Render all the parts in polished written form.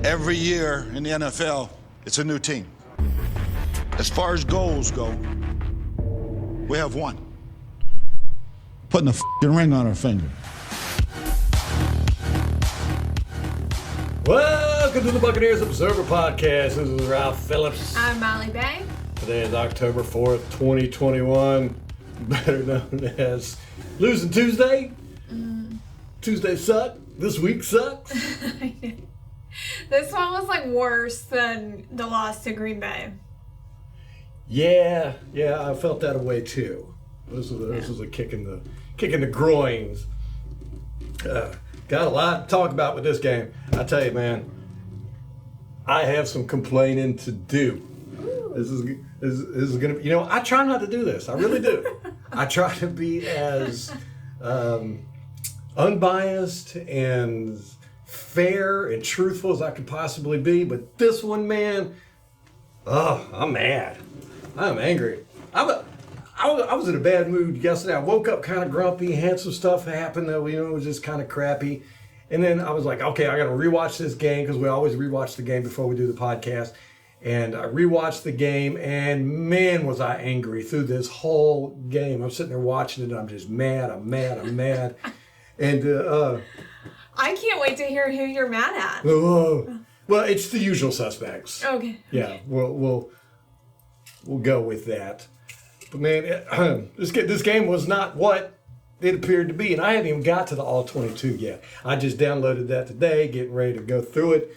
Every year in the NFL, it's a new team. As far as goals go, we have one. Putting a f***ing ring on our finger. Welcome to the Buccaneers Observer Podcast. This is Ralph Phillips. I'm Molly Bay. Today is October 4th, 2021, better known as Losing Tuesday. Tuesday sucked. This week sucks. This one was like worse than the loss to Green Bay. Yeah, I felt that way too. This was a kick in the groins. Got a lot to talk about with this game. I tell you, man, I have some complaining to do. Ooh. This is gonna be, I try not to do this. I really do. I try to be as unbiased and fair and truthful as I could possibly be, but this one, man, I'm mad. I'm angry. I was in a bad mood yesterday. I woke up kind of grumpy, had some stuff happen that, it was just kind of crappy. And then I was like, okay, I got to rewatch this game because we always rewatch the game before we do the podcast. And I rewatched the game, and man, was I angry through this whole game. I'm sitting there watching it, and I'm just mad. I'm mad. And I can't wait to hear who you're mad at. Well, it's the usual suspects. Okay. Yeah, we'll go with that. But man, this game was not what it appeared to be, and I haven't even got to the all 22 yet. I just downloaded that today, getting ready to go through it.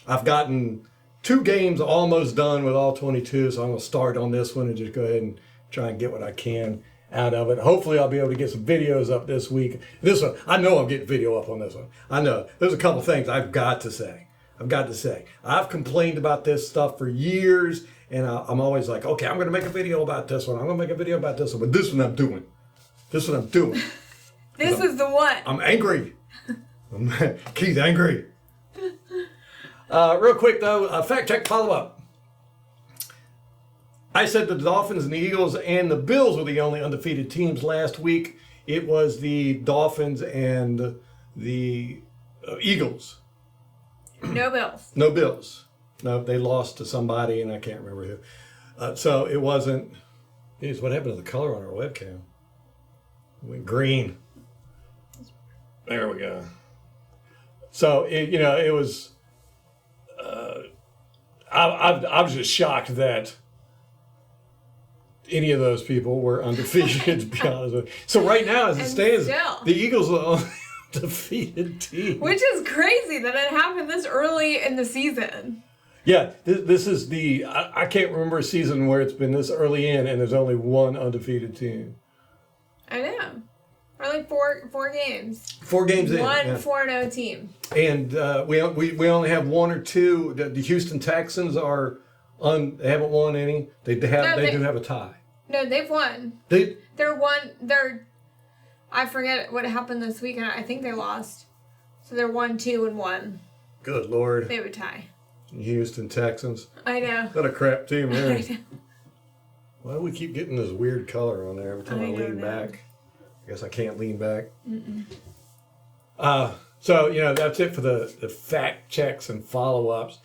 I've gotten 2 games almost done with all 22, so I'm going to start on this one and just go ahead and try and get what I can out of it. Hopefully I'll be able to get some videos up this week. This one, I know I'm getting video up on this one. I know. There's a couple things I've got to say. I've complained about this stuff for years, and I'm always like, okay, I'm going to make a video about this one. I'm going to make a video about this one. But this one I'm doing. This is the one. I'm angry. Keith angry. Real quick, though, fact check follow-up. I said the Dolphins and the Eagles and the Bills were the only undefeated teams last week. It was the Dolphins and the Eagles. No Bills. No Bills. No, they lost to somebody, and I can't remember who. So it wasn't. Geez, what happened to the color on our webcam? It went green. There we go. So it was. I was just shocked that any of those people were undefeated, to be honest with you. So right now, as it stands, the Eagles are the only undefeated team. Which is crazy that it happened this early in the season. Yeah, this is I can't remember a season where it's been this early in and there's only one undefeated team. I know. Or like four games. 4 games in. One 4-0 team. And we only have 1 or 2. The Houston Texans they haven't won any. They do have a tie. No, they've won. I forget what happened this weekend. I think they lost. So they're 1-2-1. Good Lord. They would tie. Houston Texans. I know. What a crap team there. I know. Why do we keep getting this weird color on there every time I lean back? I guess I can't lean back. So, that's it for the fact checks and follow-ups.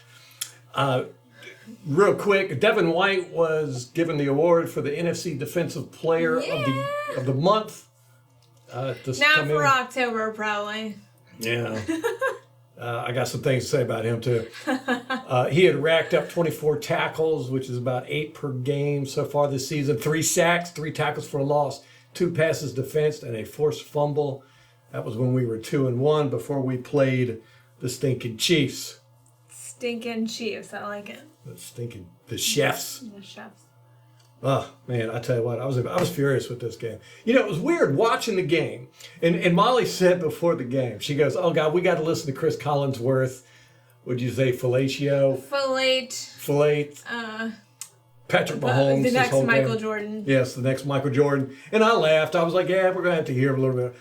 Real quick, Devin White was given the award for the NFC Defensive Player of the month. Not for October, probably. Yeah. I got some things to say about him, too. He had racked up 24 tackles, which is about 8 per game so far this season. 3 sacks, 3 tackles for a loss, 2 passes defensed, and a forced fumble. That was when we were 2-1 before we played the stinking Chiefs. Stinking Chiefs, I like it. The chefs. The chefs. Oh, man, I tell you what, I was furious with this game. It was weird watching the game. And Molly said before the game, she goes, oh, God, we got to listen to Chris Collinsworth. What'd you say, fellatio? Filate. Patrick Mahomes. The next Michael Jordan. Yes, the next Michael Jordan. And I laughed. I was like, yeah, we're going to have to hear him a little bit.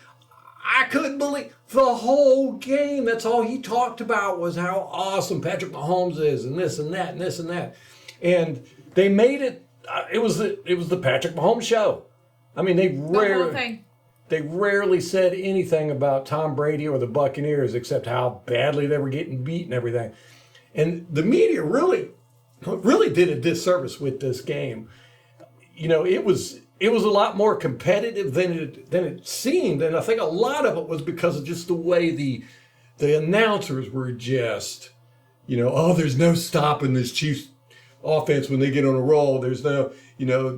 I couldn't believe the whole game. That's all he talked about was how awesome Patrick Mahomes is and this and that and this and that. And they made it. It was the Patrick Mahomes show. I mean, they rarely. They rarely said anything about Tom Brady or the Buccaneers except how badly they were getting beat and everything. And the media really did a disservice with this game. You know, it was a lot more competitive than it seemed, and I think a lot of it was because of just the way the announcers were just, you know, oh, there's no stopping this Chiefs offense when they get on a roll. There's no, you know,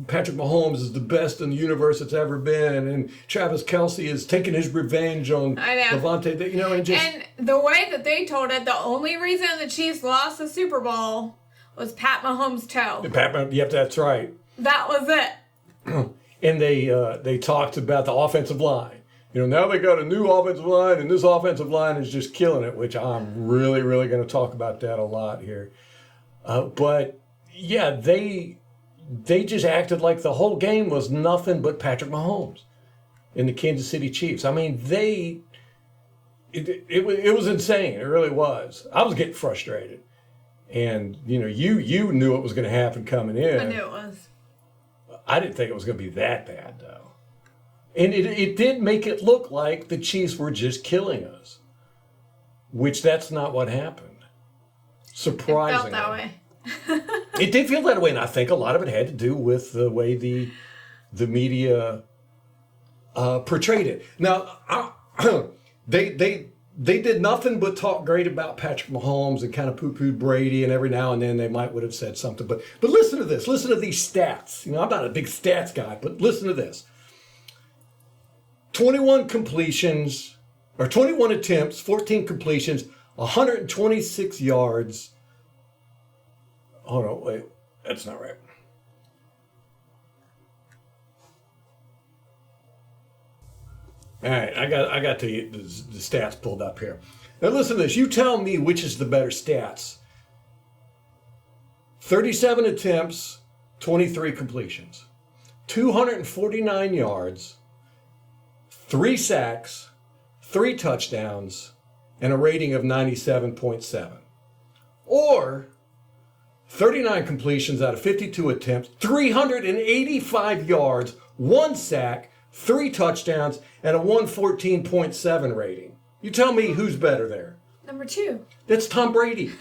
Patrick Mahomes is the best in the universe that's ever been, and Travis Kelce is taking his revenge on Devontae. You know, and the way that they told it, the only reason the Chiefs lost the Super Bowl was Pat Mahomes' toe. Yep, that's right. That was it. And they talked about the offensive line. You know, now they got a new offensive line, and this offensive line is just killing it, which I'm really, really going to talk about that a lot here. But yeah, they just acted like the whole game was nothing but Patrick Mahomes and the Kansas City Chiefs. I mean, it was insane. It really was. I was getting frustrated, and you know, you knew it was going to happen coming in. I knew it was. I didn't think it was going to be that bad though, and it did make it look like the Chiefs were just killing us, which that's not what happened. Surprisingly. It felt that way. It did feel that way, and I think a lot of it had to do with the way the media portrayed it. Now, they did nothing but talk great about Patrick Mahomes and kind of poo-pooed Brady, and every now and then they might would have said something. But listen to this. Listen to these stats. You know, I'm not a big stats guy, but listen to this. 21 completions, or 21 attempts, 14 completions, 126 yards. Hold on, wait. That's not right. All right, I got the stats pulled up here. Now listen to this. You tell me which is the better stats. 37 attempts, 23 completions, 249 yards, 3 sacks, 3 touchdowns, and a rating of 97.7. Or 39 completions out of 52 attempts, 385 yards, 1 sack, 3 touchdowns, and a 114.7 rating. You tell me who's better there. Number 2. That's Tom Brady.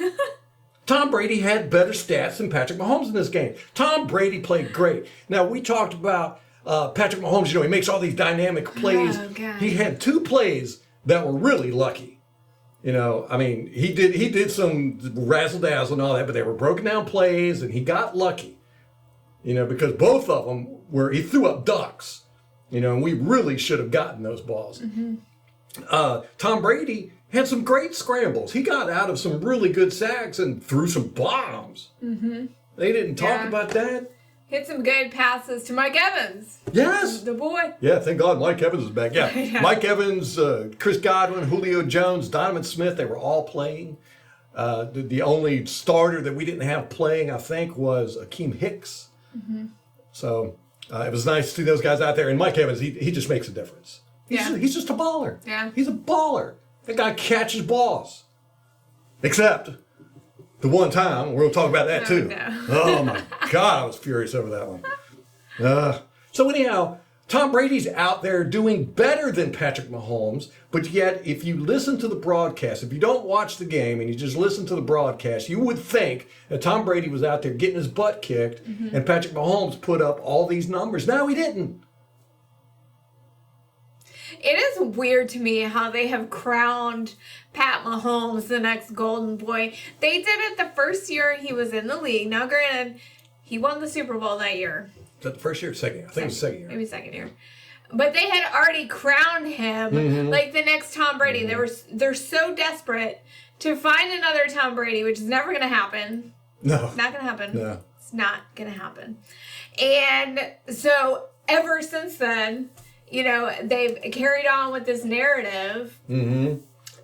Tom Brady had better stats than Patrick Mahomes in this game. Tom Brady played great. Now, we talked about Patrick Mahomes. You know, he makes all these dynamic plays. Oh, God. He had 2 plays that were really lucky. You know, I mean, he did some razzle-dazzle and all that, but they were broken down plays, and he got lucky. You know, because both of them he threw up ducks. You know, and we really should have gotten those balls. Mm-hmm. Tom Brady had some great scrambles. He got out of some really good sacks and threw some bombs. Mm-hmm. They didn't talk about that. Hit some good passes to Mike Evans. Yes. The boy. Yeah, thank God Mike Evans is back. Yeah. Yeah. Mike Evans, Chris Godwin, Julio Jones, Donovan Smith, they were all playing. The only starter that we didn't have playing, I think, was Akeem Hicks. Mm-hmm. So it was nice to see those guys out there. And Mike Evans, he just makes a difference. He's just a baller. Yeah. He's a baller. That guy catches balls. Except the one time, we're going to talk about that too. No. Oh my God, I was furious over that one. So anyhow, Tom Brady's out there doing better than Patrick Mahomes, but yet if you listen to the broadcast, if you don't watch the game and you just listen to the broadcast, you would think that Tom Brady was out there getting his butt kicked and Patrick Mahomes put up all these numbers. No, he didn't. It is weird to me how they have crowned Pat Mahomes the next golden boy. They did it the first year he was in the league. Now, granted, he won the Super Bowl that year. Is that the first year or second year? I think it was second year. Maybe second year. But they had already crowned him like the next Tom Brady. They're so desperate to find another Tom Brady, which is never going to happen. No. Not going to happen. No. It's not going to happen. And so ever since then, you know, they've carried on with this narrative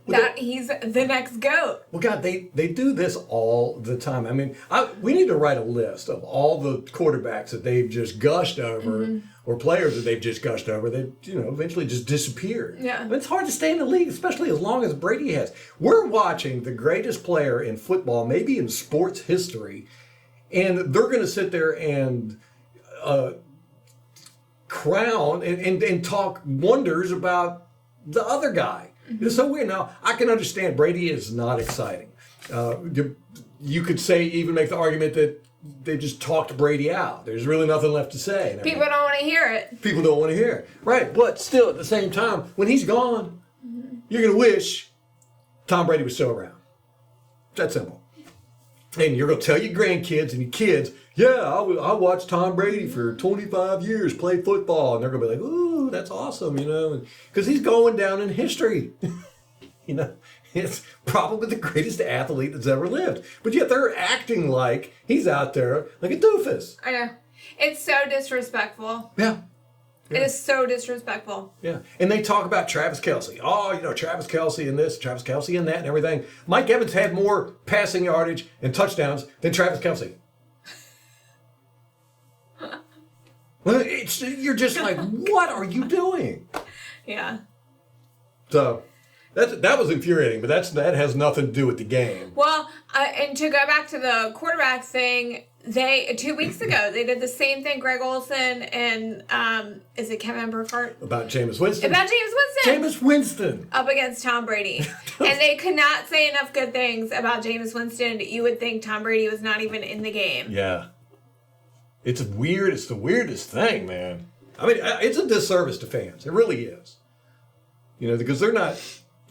that he's the next GOAT. Well, God, they do this all the time. I mean, we need to write a list of all the quarterbacks that they've just gushed over or players that they've just gushed over that, you know, eventually just disappeared. Yeah. But it's hard to stay in the league, especially as long as Brady has. We're watching the greatest player in football, maybe in sports history, and they're going to sit there and crown and talk wonders about the other guy. It's so weird. Now, I can understand Brady is not exciting. You could say, even make the argument that they just talked Brady out. There's really nothing left to say. People don't want to hear it. People don't want to hear it. Right. But still, at the same time, when he's gone, you're going to wish Tom Brady was still around. That simple. And you're going to tell your grandkids and your kids, yeah, I watched Tom Brady for 25 years play football. And they're going to be like, ooh, that's awesome, because he's going down in history. It's probably the greatest athlete that's ever lived. But yet they're acting like he's out there like a doofus. I know. It's so disrespectful. Yeah. It is so disrespectful. Yeah. And they talk about Travis Kelce. Oh, Travis Kelce and this, Travis Kelce and that and everything. Mike Evans had more passing yardage and touchdowns than Travis Kelce. Well, you're just like, what are you doing? Yeah. So that was infuriating, but that has nothing to do with the game. Well, and to go back to the quarterback thing, 2 weeks ago they did the same thing. Greg Olsen and is it Kevin Burkhardt? About Jameis Winston. Jameis Winston up against Tom Brady, and they could not say enough good things about Jameis Winston. You would think Tom Brady was not even in the game. Yeah. It's weird. It's the weirdest thing, man. I mean, it's a disservice to fans. It really is. Because they're not.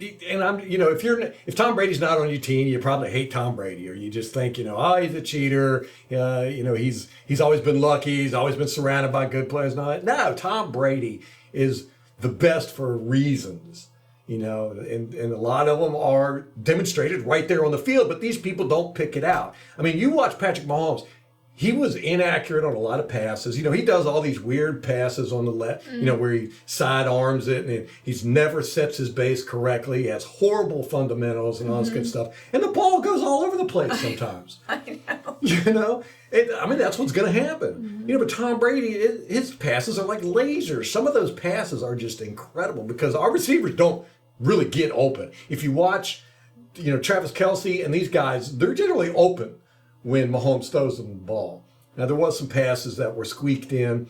And if Tom Brady's not on your team, you probably hate Tom Brady, or you just think, he's a cheater. He's always been lucky. He's always been surrounded by good players. No, Tom Brady is the best for reasons. And a lot of them are demonstrated right there on the field, but these people don't pick it out. I mean, you watch Patrick Mahomes. He was inaccurate on a lot of passes. He does all these weird passes on the left, where he sidearms it, and he's never sets his base correctly. He has horrible fundamentals and all this good stuff. And the ball goes all over the place sometimes. I know. That's what's going to happen. But Tom Brady, his passes are like lasers. Some of those passes are just incredible because our receivers don't really get open. If you watch, Travis Kelce and these guys, they're generally open when Mahomes throws them the ball. Now, there was some passes that were squeaked in.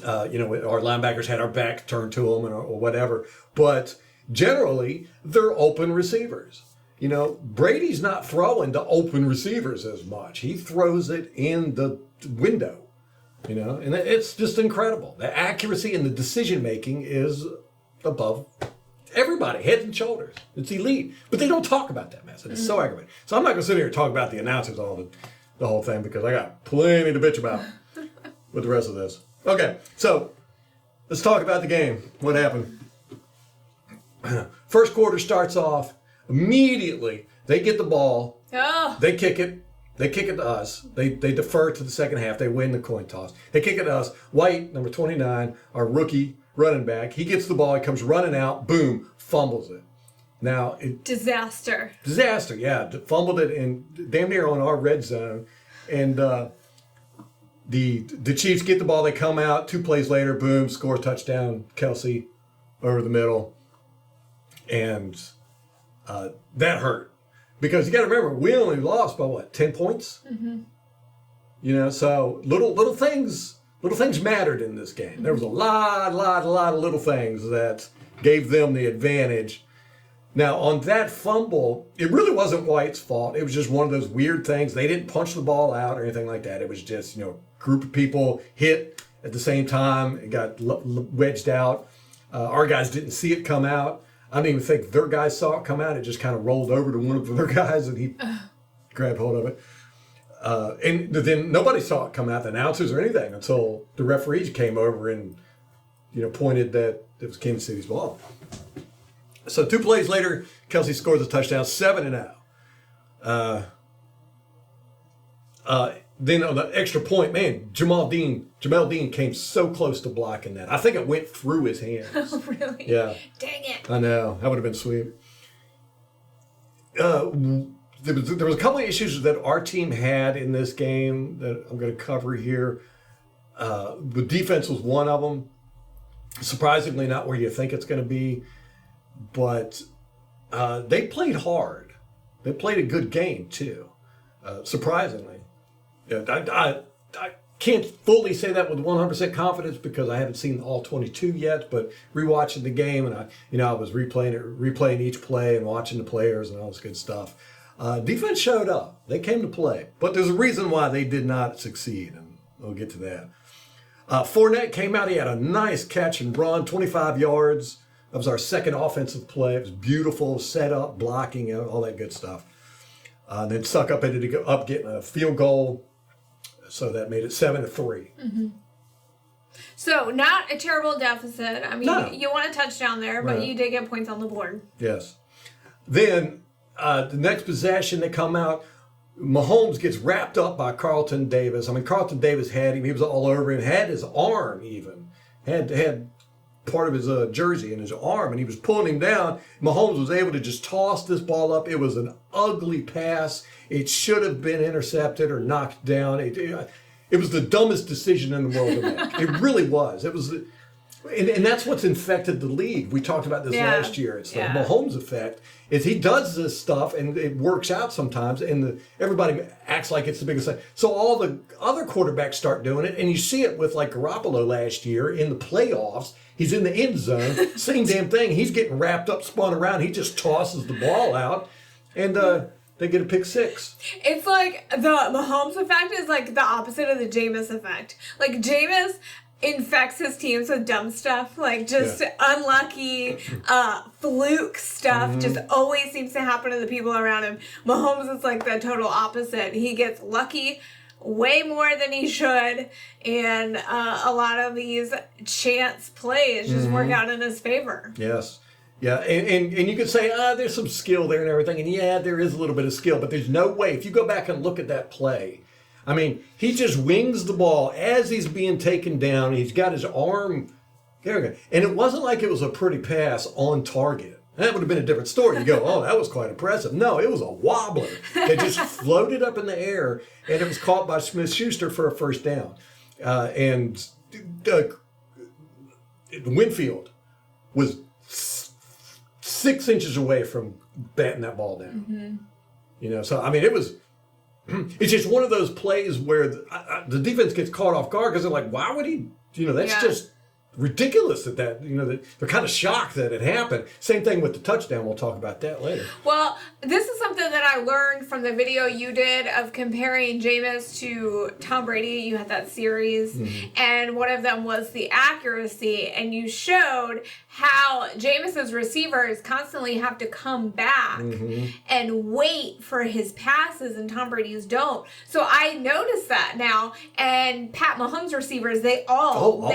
Our linebackers had our back turned to them or whatever. But generally, they're open receivers. Brady's not throwing to open receivers as much. He throws it in the window, and it's just incredible. The accuracy and the decision-making is above everybody, heads and shoulders. It's elite. But they don't talk about that mess. And it's so aggravating. So I'm not going to sit here and talk about the announcers all the whole thing because I got plenty to bitch about with the rest of this. Okay, so let's talk about the game. What happened? First quarter starts off. Immediately, they get the ball. Oh. They kick it. They kick it to us. They defer to the second half. They win the coin toss. They kick it to us. White, number 29, our rookie running back. He gets the ball. He comes running out. Boom. Fumbles it. Now, Disaster, yeah. Fumbled it in damn near on our red zone. And the Chiefs get the ball. They come out. 2 plays later, boom, score touchdown. Kelce over the middle. And that hurt. Because you got to remember, we only lost by 10 points? Mm-hmm. So little things mattered in this game. There was a lot of little things that gave them the advantage. Now, on that fumble, it really wasn't White's fault. It was just one of those weird things. They didn't punch the ball out or anything like that. It was just, a group of people hit at the same time. It got wedged out. Our guys didn't see it come out. I don't even think their guys saw it come out. It just kind of rolled over to one of their guys, and he grabbed hold of it. And then nobody saw it come out, the announcers or anything, until the referees came over and, pointed that it was Kansas City's ball. So 2 plays later, Kelce scores a touchdown, 7-0. Then on the extra point, man, Jamel Dean came so close to blocking that. I think it went through his hands. Oh, really? Yeah. Dang it. I know. That would have been sweet. There was a couple of issues that our team had in this game that I'm going to cover here. The defense was one of them. Surprisingly, not where you think it's going to be. But they played hard. They played a good game, too. Surprisingly. Yeah, can't fully say that with 100% confidence because I haven't seen all 22 yet, but rewatching the game and I was replaying each play and watching the players and all this good stuff. Defense showed up. They came to play, but there's a reason why they did not succeed, and we'll get to that. Fournette came out. He had a nice catch and run, 25 yards. That was our second offensive play. It was beautiful, set up, blocking, all that good stuff. Then Suck up ended up getting a field goal. So that made it 7-3. Mm-hmm. So not a terrible deficit. I mean, No. you want a touchdown there, but Right. you did get points on the board. Yes. Then the next possession, they come out. Mahomes gets wrapped up by Carlton Davis. I mean, Carlton Davis had him. He was all over him. Had his arm even. Had part of his jersey in his arm, and he was pulling him down. Mahomes was able to just toss this ball up. It was an ugly pass. It should have been intercepted or knocked down. It was the dumbest decision in the world to make. It really was. It was, and that's what's infected the league. We talked about this last year. It's the Mahomes effect. Is he does this stuff and it works out sometimes, and everybody acts like it's the biggest thing. So all the other quarterbacks start doing it, and you see it with like Garoppolo last year in the playoffs. He's in the end zone, same damn thing. He's getting wrapped up, spun around. He just tosses the ball out, and they get a pick six. It's like the Mahomes effect is like the opposite of the Jameis effect. Like Jameis infects his teams with dumb stuff, like just unlucky, fluke stuff. Just always seems to happen to the people around him. Mahomes is like the total opposite. He gets lucky way more than he should, and a lot of these chance plays just work out in his favor. Yes. Yeah, and you could say, there's some skill there and everything, and yeah, there is a little bit of skill, but there's no way, if you go back and look at that play, I mean, he just wings the ball as he's being taken down. He's got his arm, and it wasn't like it was a pretty pass on target. That would have been a different story. You go, oh, that was quite impressive. No, it was a wobbler. It just floated up in the air, and it was caught by Smith-Schuster for a first down. And Winfield was 6 inches away from batting that ball down. So, I mean, it's just one of those plays where the defense gets caught off guard because they're like, why would he, that's just ridiculous that they're kind of shocked that it happened. Same thing with the touchdown. We'll talk about that later. Well, this is something that I learned from the video you did of comparing Jameis to Tom Brady. You had that series, and one of them was the accuracy, and you showed how Jameis's receivers constantly have to come back and wait for his passes, and Tom Brady's don't. So I noticed that now, and Pat Mahomes receivers, they all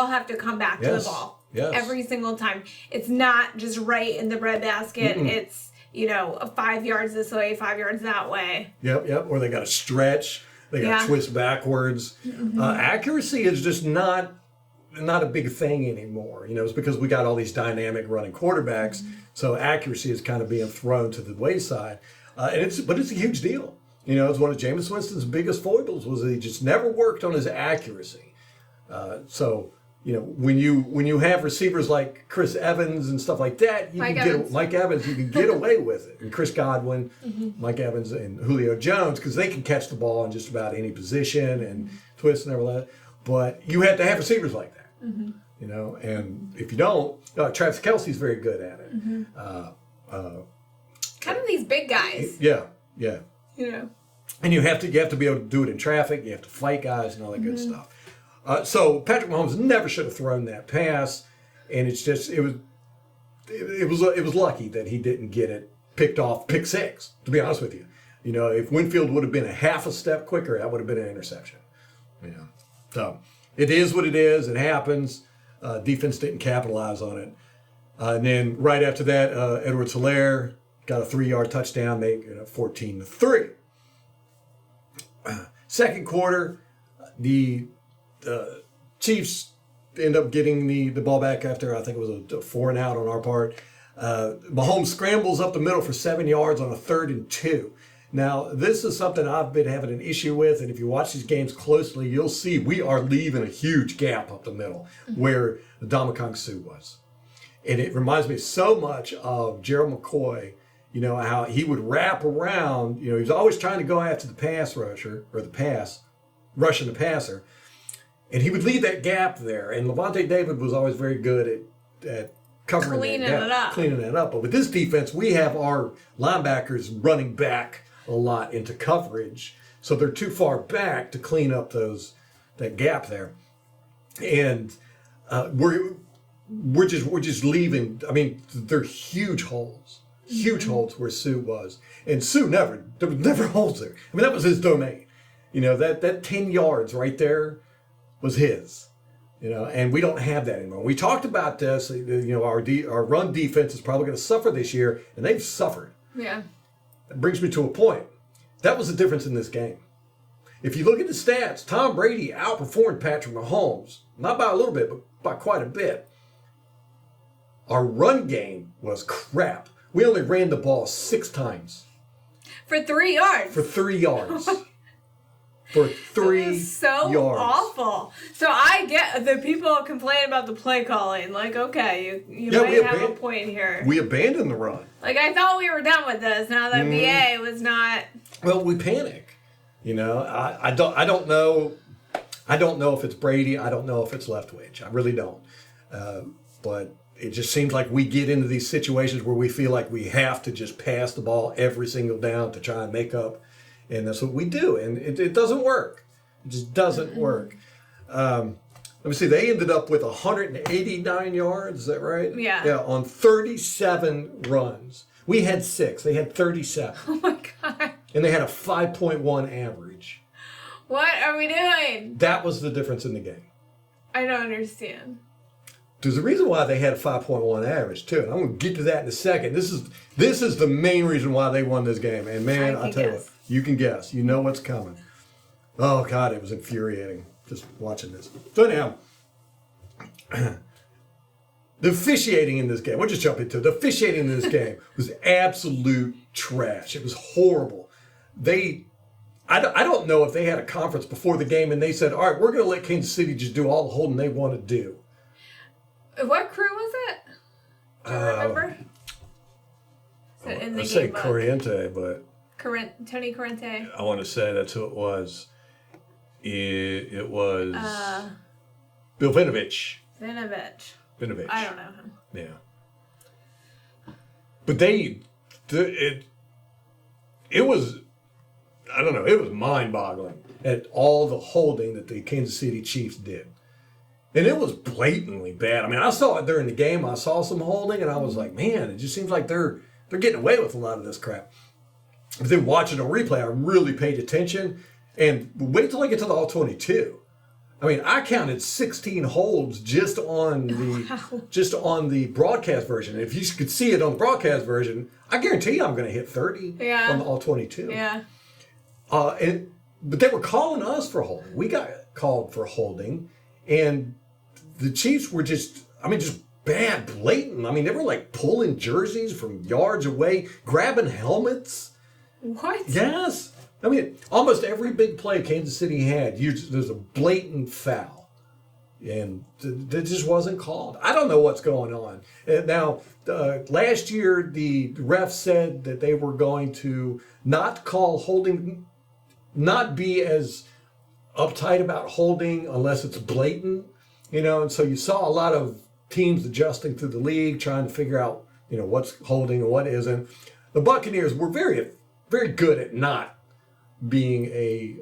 have to come back to the ball every single time. It's not just right in the breadbasket. It's 5 yards this way, 5 yards that way. Yep. Or they got to stretch. They got to twist backwards. Accuracy is just not a big thing anymore. It's because we got all these dynamic running quarterbacks. So accuracy is kind of being thrown to the wayside. But it's a huge deal. It's one of Jameis Winston's biggest foibles was that he just never worked on his accuracy. When you have receivers like Chris Evans and stuff like that, Mike Evans, you can get away with it. And Chris Godwin, Mike Evans, and Julio Jones, because they can catch the ball in just about any position and twist and everything. But you have to have receivers like that. And if you don't, Travis Kelce's very good at it. Kind of these big guys. Yeah. And you have to be able to do it in traffic. You have to fight guys and all that good stuff. So Patrick Mahomes never should have thrown that pass, and it was lucky that he didn't get it picked off pick six. To be honest with you, if Winfield would have been a half a step quicker, that would have been an interception. So it is what it is. It happens. Defense didn't capitalize on it, and then right after that, Edwards-Helaire got a 3-yard touchdown, make it 14-3. Second quarter, the Chiefs end up getting the ball back after, I think it was a 4-and-out on our part. Mahomes scrambles up the middle for 7 yards on a 3rd and 2. Now, this is something I've been having an issue with, and if you watch these games closely, you'll see we are leaving a huge gap up the middle where the Ndamukong Suh was. And it reminds me so much of Gerald McCoy, how he would wrap around, he was always trying to go after the pass rusher, or the pass, rushing the passer. And he would leave that gap there. And Levante David was always very good at covering Cleaning that gap, it up. cleaning it up. But with this defense, we have our linebackers running back a lot into coverage. So they're too far back to clean up that gap there. And we're just leaving. I mean, they're huge holes where Sue was, and Sue there was never holes there. I mean, that was his domain. That 10 yards right there was his. And we don't have that anymore. We talked about this. Our run defense is probably going to suffer this year, and they've suffered. Yeah. That brings me to a point. That was the difference in this game. If you look at the stats, Tom Brady outperformed Patrick Mahomes, not by a little bit, but by quite a bit. Our run game was crap. We only ran the ball 6 times. For 3 yards. For 3 yards. For 3 It was so yards. awful. So I get the people complain about the play calling. Like, okay, you might have a point here. We abandoned the run. Like, I thought we were done with this. Now that BA was not. Well, we panic. I don't know. I don't know if it's Brady. I don't know if it's Leftwich. I really don't. But it just seems like we get into these situations where we feel like we have to just pass the ball every single down to try and make up. And that's what we do. And it doesn't work. It just doesn't work. Let me see. They ended up with 189 yards. Is that right? Yeah. Yeah, on 37 runs. We had 6. They had 37. Oh, my God. And they had a 5.1 average. What are we doing? That was the difference in the game. I don't understand. There's a reason why they had a 5.1 average, too. And I'm going to get to that in a second. This is the main reason why they won this game. And, man, I'll tell you what. You can guess. You know what's coming. Oh, God, it was infuriating just watching this. So, anyhow, the officiating in this game, we'll just jump into it. The officiating in this game was absolute trash. It was horrible. I don't know if they had a conference before the game and they said, all right, we're going to let Kansas City just do all the holding they want to do. What crew was it? Do you remember? I say Corriente, but... Tony Corriente. I want to say that's who it was. It was... Bill Vinovich. Vinovich. Vinovich. I don't know him. Yeah. But it was... I don't know. It was mind-boggling at all the holding that the Kansas City Chiefs did. And it was blatantly bad. I mean, I saw it during the game. I saw some holding, and I was like, man, it just seems like they're getting away with a lot of this crap. But then watching on replay, I really paid attention. And wait till I get to the All-22. I mean, I counted 16 holds just on the broadcast version. If you could see it on the broadcast version, I guarantee you I'm going to hit 30 on the All-22. Yeah. But they were calling us for holding. We got called for holding, and the Chiefs were just bad, blatant. I mean, they were like pulling jerseys from yards away, grabbing helmets. What? Yes. I mean, almost every big play Kansas City had, there's a blatant foul. And that just wasn't called. I don't know what's going on. Now, last year, the ref said that they were going to not call holding, not be as uptight about holding unless it's blatant, and so you saw a lot of teams adjusting through the league, trying to figure out, what's holding and what isn't. The Buccaneers were very, very good at not being a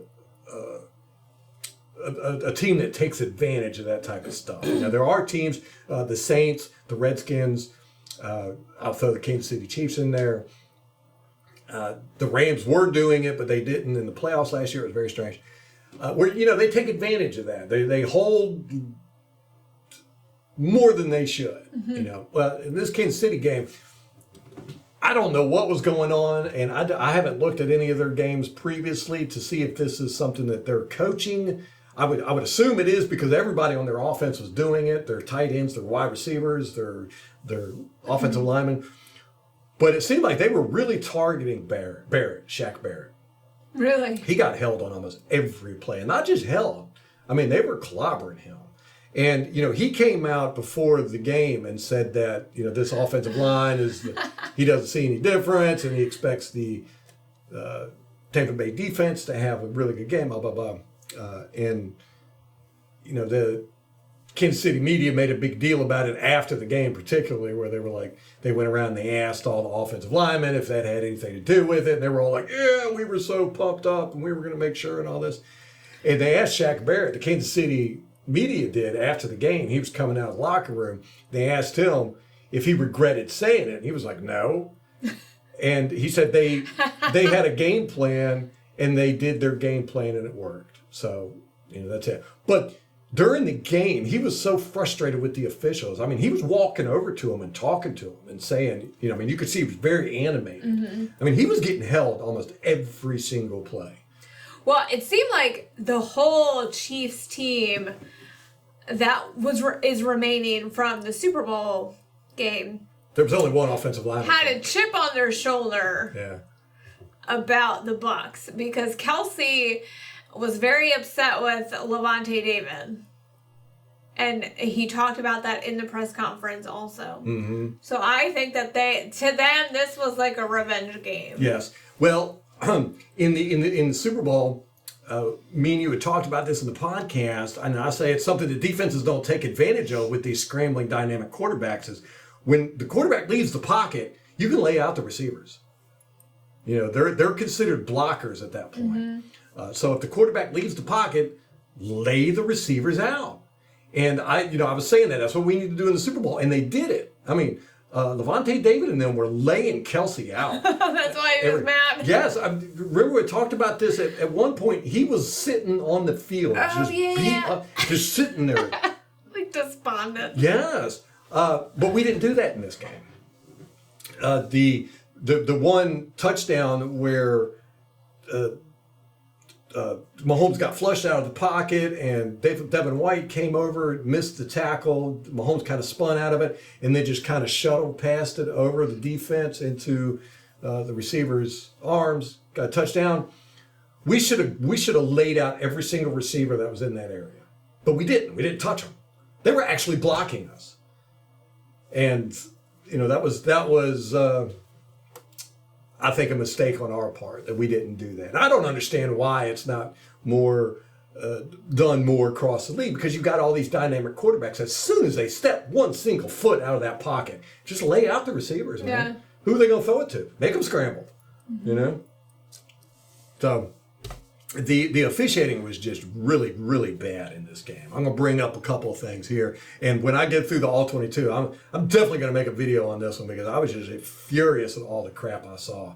team that takes advantage of that type of stuff. Now, there are teams, the Saints, the Redskins, I'll throw the Kansas City Chiefs in there. The Rams were doing it, but they didn't in the playoffs last year. It was very strange. Where they take advantage of that. They hold more than they should. Mm-hmm. Well, in this Kansas City game, I don't know what was going on, and I haven't looked at any of their games previously to see if this is something that they're coaching. I would assume it is because everybody on their offense was doing it. Their tight ends, their wide receivers, their offensive linemen. But it seemed like they were really targeting Shaq Barrett. Really? He got held on almost every play. And not just held. I mean, they were clobbering him. And, he came out before the game and said that, this offensive line he doesn't see any difference, and he expects the Tampa Bay defense to have a really good game, blah, blah, blah. And, the Kansas City media made a big deal about it after the game, particularly where they went around and they asked all the offensive linemen if that had anything to do with it. And they were all like, yeah, we were so pumped up and we were going to make sure and all this. And they asked Shaq Barrett, the Kansas City media did after the game. He was coming out of the locker room. They asked him if he regretted saying it. And he was like, no. And he said they had a game plan and they did their game plan and it worked. So, that's it. But during the game, he was so frustrated with the officials. I mean, he was walking over to them and talking to them and saying, you could see he was very animated. Mm-hmm. I mean, he was getting held almost every single play. Well, it seemed like the whole Chiefs team that is remaining from the Super Bowl game. There was only one offensive lineman. Had a chip on their shoulder about the Bucs because Kelsey was very upset with Levante David. And he talked about that in the press conference also. Mm-hmm. So I think that to them, this was like a revenge game. Yes. Well, in the Super Bowl, me and you had talked about this in the podcast, and I say it's something that defenses don't take advantage of with these scrambling dynamic quarterbacks is when the quarterback leaves the pocket, you can lay out the receivers. They're considered blockers at that point. Mm-hmm. So if the quarterback leaves the pocket, lay the receivers out. And I was saying that's what we need to do in the Super Bowl, and they did it. I mean, Levante David and them were laying Kelsey out. That's why he was mad. Yes, I remember we talked about this at one point. He was sitting on the field, just sitting there, like despondent. Yes, but we didn't do that in this game. The one touchdown where Mahomes got flushed out of the pocket and Devin White came over, missed the tackle. Mahomes kind of spun out of it and then just kind of shuttled past it over the defense into the receiver's arms, got a touchdown. We should have laid out every single receiver that was in that area, but we didn't. We didn't touch them. They were actually blocking us, and that was. I think a mistake on our part that we didn't do that. And I don't understand why it's not more done more across the league because you've got all these dynamic quarterbacks. As soon as they step one single foot out of that pocket, just lay out the receivers, man. Yeah. Who are they going to throw it to? Make them scramble, So the officiating was just really, really bad in this game. I'm going to bring up a couple of things here. And when I get through the All-22, I'm definitely going to make a video on this one because I was just furious at all the crap I saw.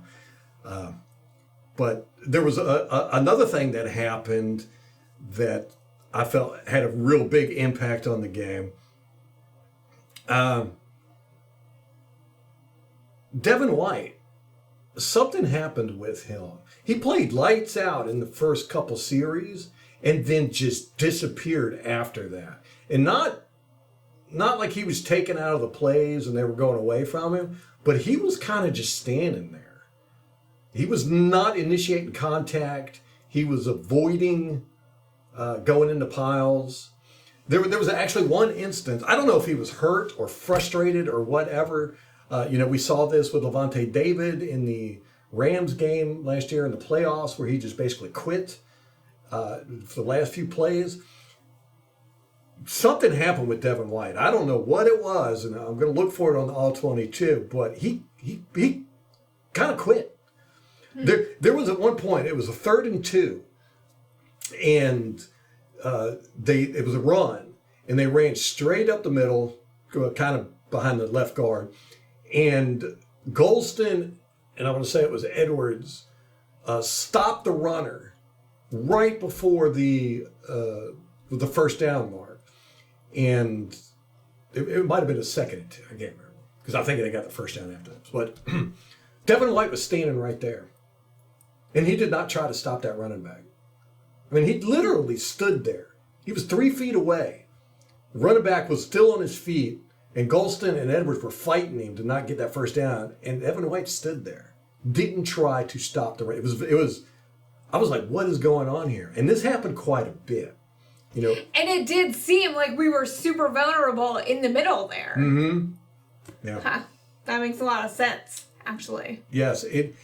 But there was another thing that happened that I felt had a real big impact on the game. Devin White, something happened with him. He played lights out in the first couple series and then just disappeared after that. And not like he was taken out of the plays and they were going away from him, but he was kind of just standing there. He was not initiating contact. He was avoiding going into piles. There was actually one instance, I don't know if he was hurt or frustrated or whatever. We saw this with Levante David in the Rams game last year in the playoffs where he just basically quit for the last few plays. Something happened with Devin White. I don't know what it was, and I'm going to look for it on the All-22, but he kind of quit. There was at one point, it was a 3rd and 2, and it was a run, and they ran straight up the middle, kind of behind the left guard, and Golston, and I want to say it was Edwards, stopped the runner right before the first down mark. And it might have been a 2nd and 2. I can't remember. Because I think they got the first down after this. But Devin White was standing right there. And he did not try to stop that running back. I mean, he literally stood there. He was 3 feet away. The running back was still on his feet. And Golston and Edwards were fighting him to not get that first down. And Devin White stood there. Didn't try to stop the run. I was like, what is going on here? And this happened quite a bit. And it did seem like we were super vulnerable in the middle there. Mm-hmm. Yeah. That makes a lot of sense, actually. Yes. It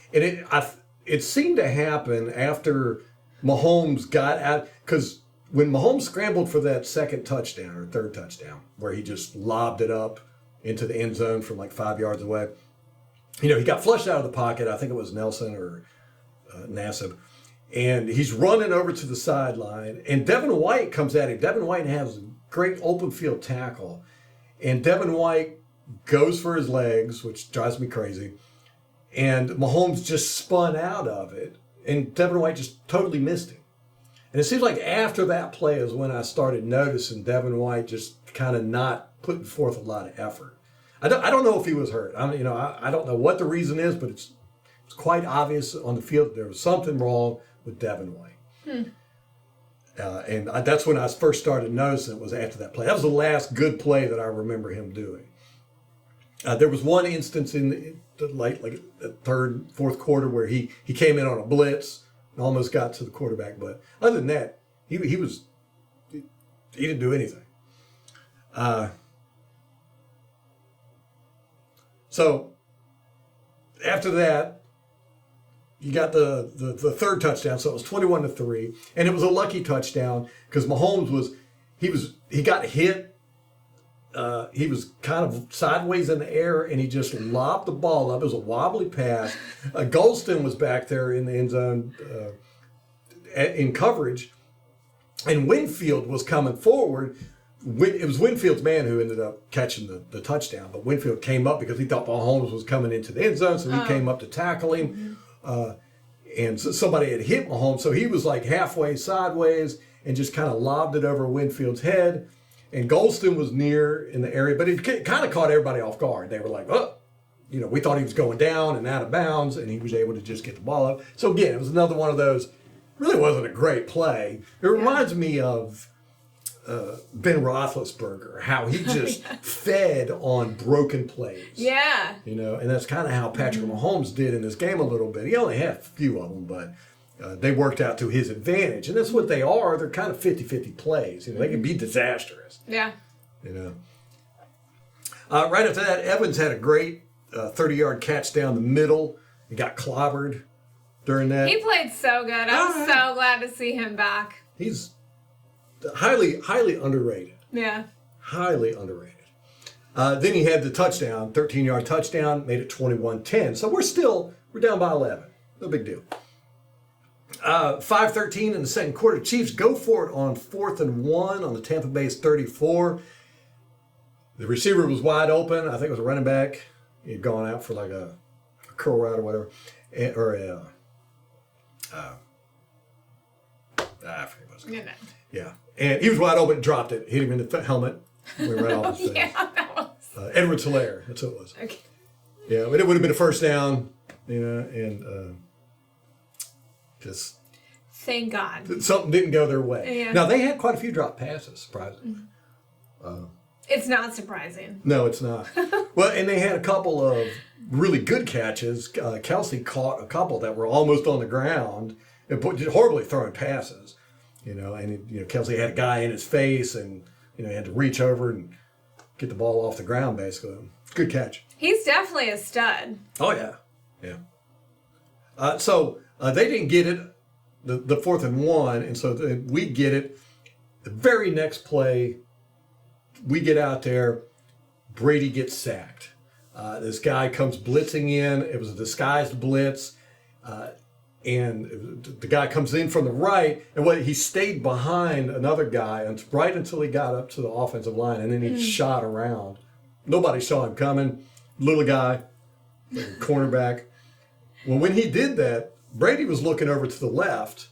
seemed to happen after Mahomes got out, because when Mahomes scrambled for that second touchdown or third touchdown, where he just lobbed it up into the end zone from like 5 yards away, he got flushed out of the pocket. I think it was Nelson or Nassib. And he's running over to the sideline, and Devin White comes at him. Devin White has a great open field tackle, and Devin White goes for his legs, which drives me crazy. And Mahomes just spun out of it, and Devin White just totally missed him. And it seems like after that play is when I started noticing Devin White just kind of not putting forth a lot of effort. I don't know if he was hurt. I don't know what the reason is, but it's quite obvious on the field that there was something wrong with Devin White. And that's when I first started noticing it, was after that play. That was the last good play that I remember him doing. There was one instance in the third, fourth quarter where he came in on a blitz and almost got to the quarterback. But other than that, he didn't do anything. So after that, you got the third touchdown, so it was 21-3, and it was a lucky touchdown because Mahomes he got hit. He was kind of sideways in the air, and he just lobbed the ball up. It was a wobbly pass. Golston was back there in the end zone in coverage, and Winfield was coming forward. It was Winfield's man who ended up catching the touchdown, but Winfield came up because he thought Mahomes was coming into the end zone, so he came up to tackle him. And so somebody had hit Mahomes, so he was like halfway sideways and just kind of lobbed it over Winfield's head. And Golston was near in the area, but it kind of caught everybody off guard. They were like, oh, we thought he was going down and out of bounds, and he was able to just get the ball up. So again, it was another one of those, really wasn't a great play. It reminds me of Ben Roethlisberger, how he just fed on broken plays. Yeah. And that's kind of how Patrick Mahomes did in this game a little bit. He only had a few of them, but they worked out to his advantage. And that's what they are. They're kind of 50-50 plays. They can be disastrous. Yeah. Right after that, Evans had a great 30-yard catch down the middle. He got clobbered during that. He played so good. I'm so glad to see him back. He's highly underrated. Yeah. Highly underrated. Then he had the touchdown, 13-yard touchdown, made it 21-10. So we're down by 11. No big deal. 5:13 in the second quarter. Chiefs go for it on 4th and 1 on the Tampa Bay's 34. The receiver was wide open. I think it was a running back. He had gone out for like a curl route or whatever. I forget what it was. Yeah. And he was wide open, dropped it, hit him in the helmet, went right off his face. Yeah, that was. Edwards Hilaire, that's what it was. Okay. Yeah, but it would have been a first down, and just. Thank God. Something didn't go their way. Yeah. Now, they had quite a few drop passes, surprisingly. It's not surprising. No, it's not. Well, and they had a couple of really good catches. Kelsey caught a couple that were almost on the ground and horribly throwing passes. And Kelsey had a guy in his face, and he had to reach over and get the ball off the ground. Basically, good catch. He's definitely a stud. Oh yeah. So they didn't get it, the 4th and 1, and so we get it. The very next play, we get out there. Brady gets sacked. This guy comes blitzing in. It was a disguised blitz. And the guy comes in from the right, and he stayed behind another guy right until he got up to the offensive line, and then he shot around. Nobody saw him coming. Little guy, like a cornerback. Well, when he did that, Brady was looking over to the left,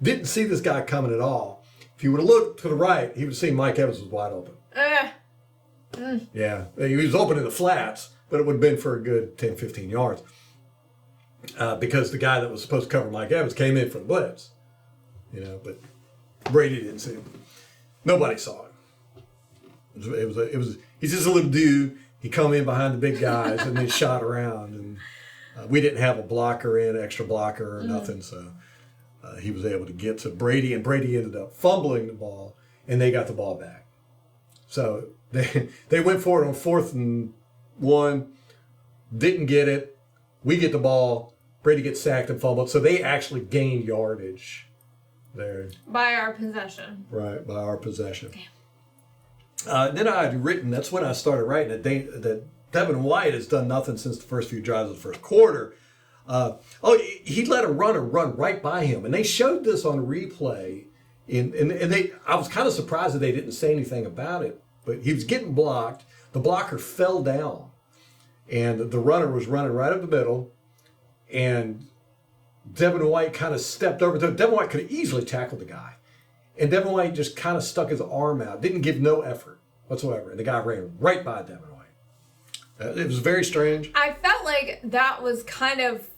didn't see this guy coming at all. If he would have looked to the right, he would have seen Mike Evans was wide open. Yeah, he was open in the flats, but it would have been for a good 10, 15 yards. Because the guy that was supposed to cover Mike Evans came in for the blitz, but Brady didn't see him. Nobody saw him. He's just a little dude. He come in behind the big guys and then shot around, and we didn't have a extra blocker or nothing, so he was able to get to Brady, and Brady ended up fumbling the ball, and they got the ball back. So they went for it on 4th and 1, didn't get it. We get the ball. Brady gets sacked and fumbled. So they actually gained yardage there. By our possession. Right, by our possession. Then I had written, that's when I started writing, that Devin White has done nothing since the first few drives of the first quarter. He let a runner run right by him. And they showed this on replay. I was kind of surprised that they didn't say anything about it. But he was getting blocked. The blocker fell down. And the runner was running right up the middle. And Devin White kind of stepped over to it. Devin White could have easily tackled the guy. And Devin White just kind of stuck his arm out. Didn't give no effort whatsoever. And the guy ran right by Devin White. It was very strange. I felt like that was kind of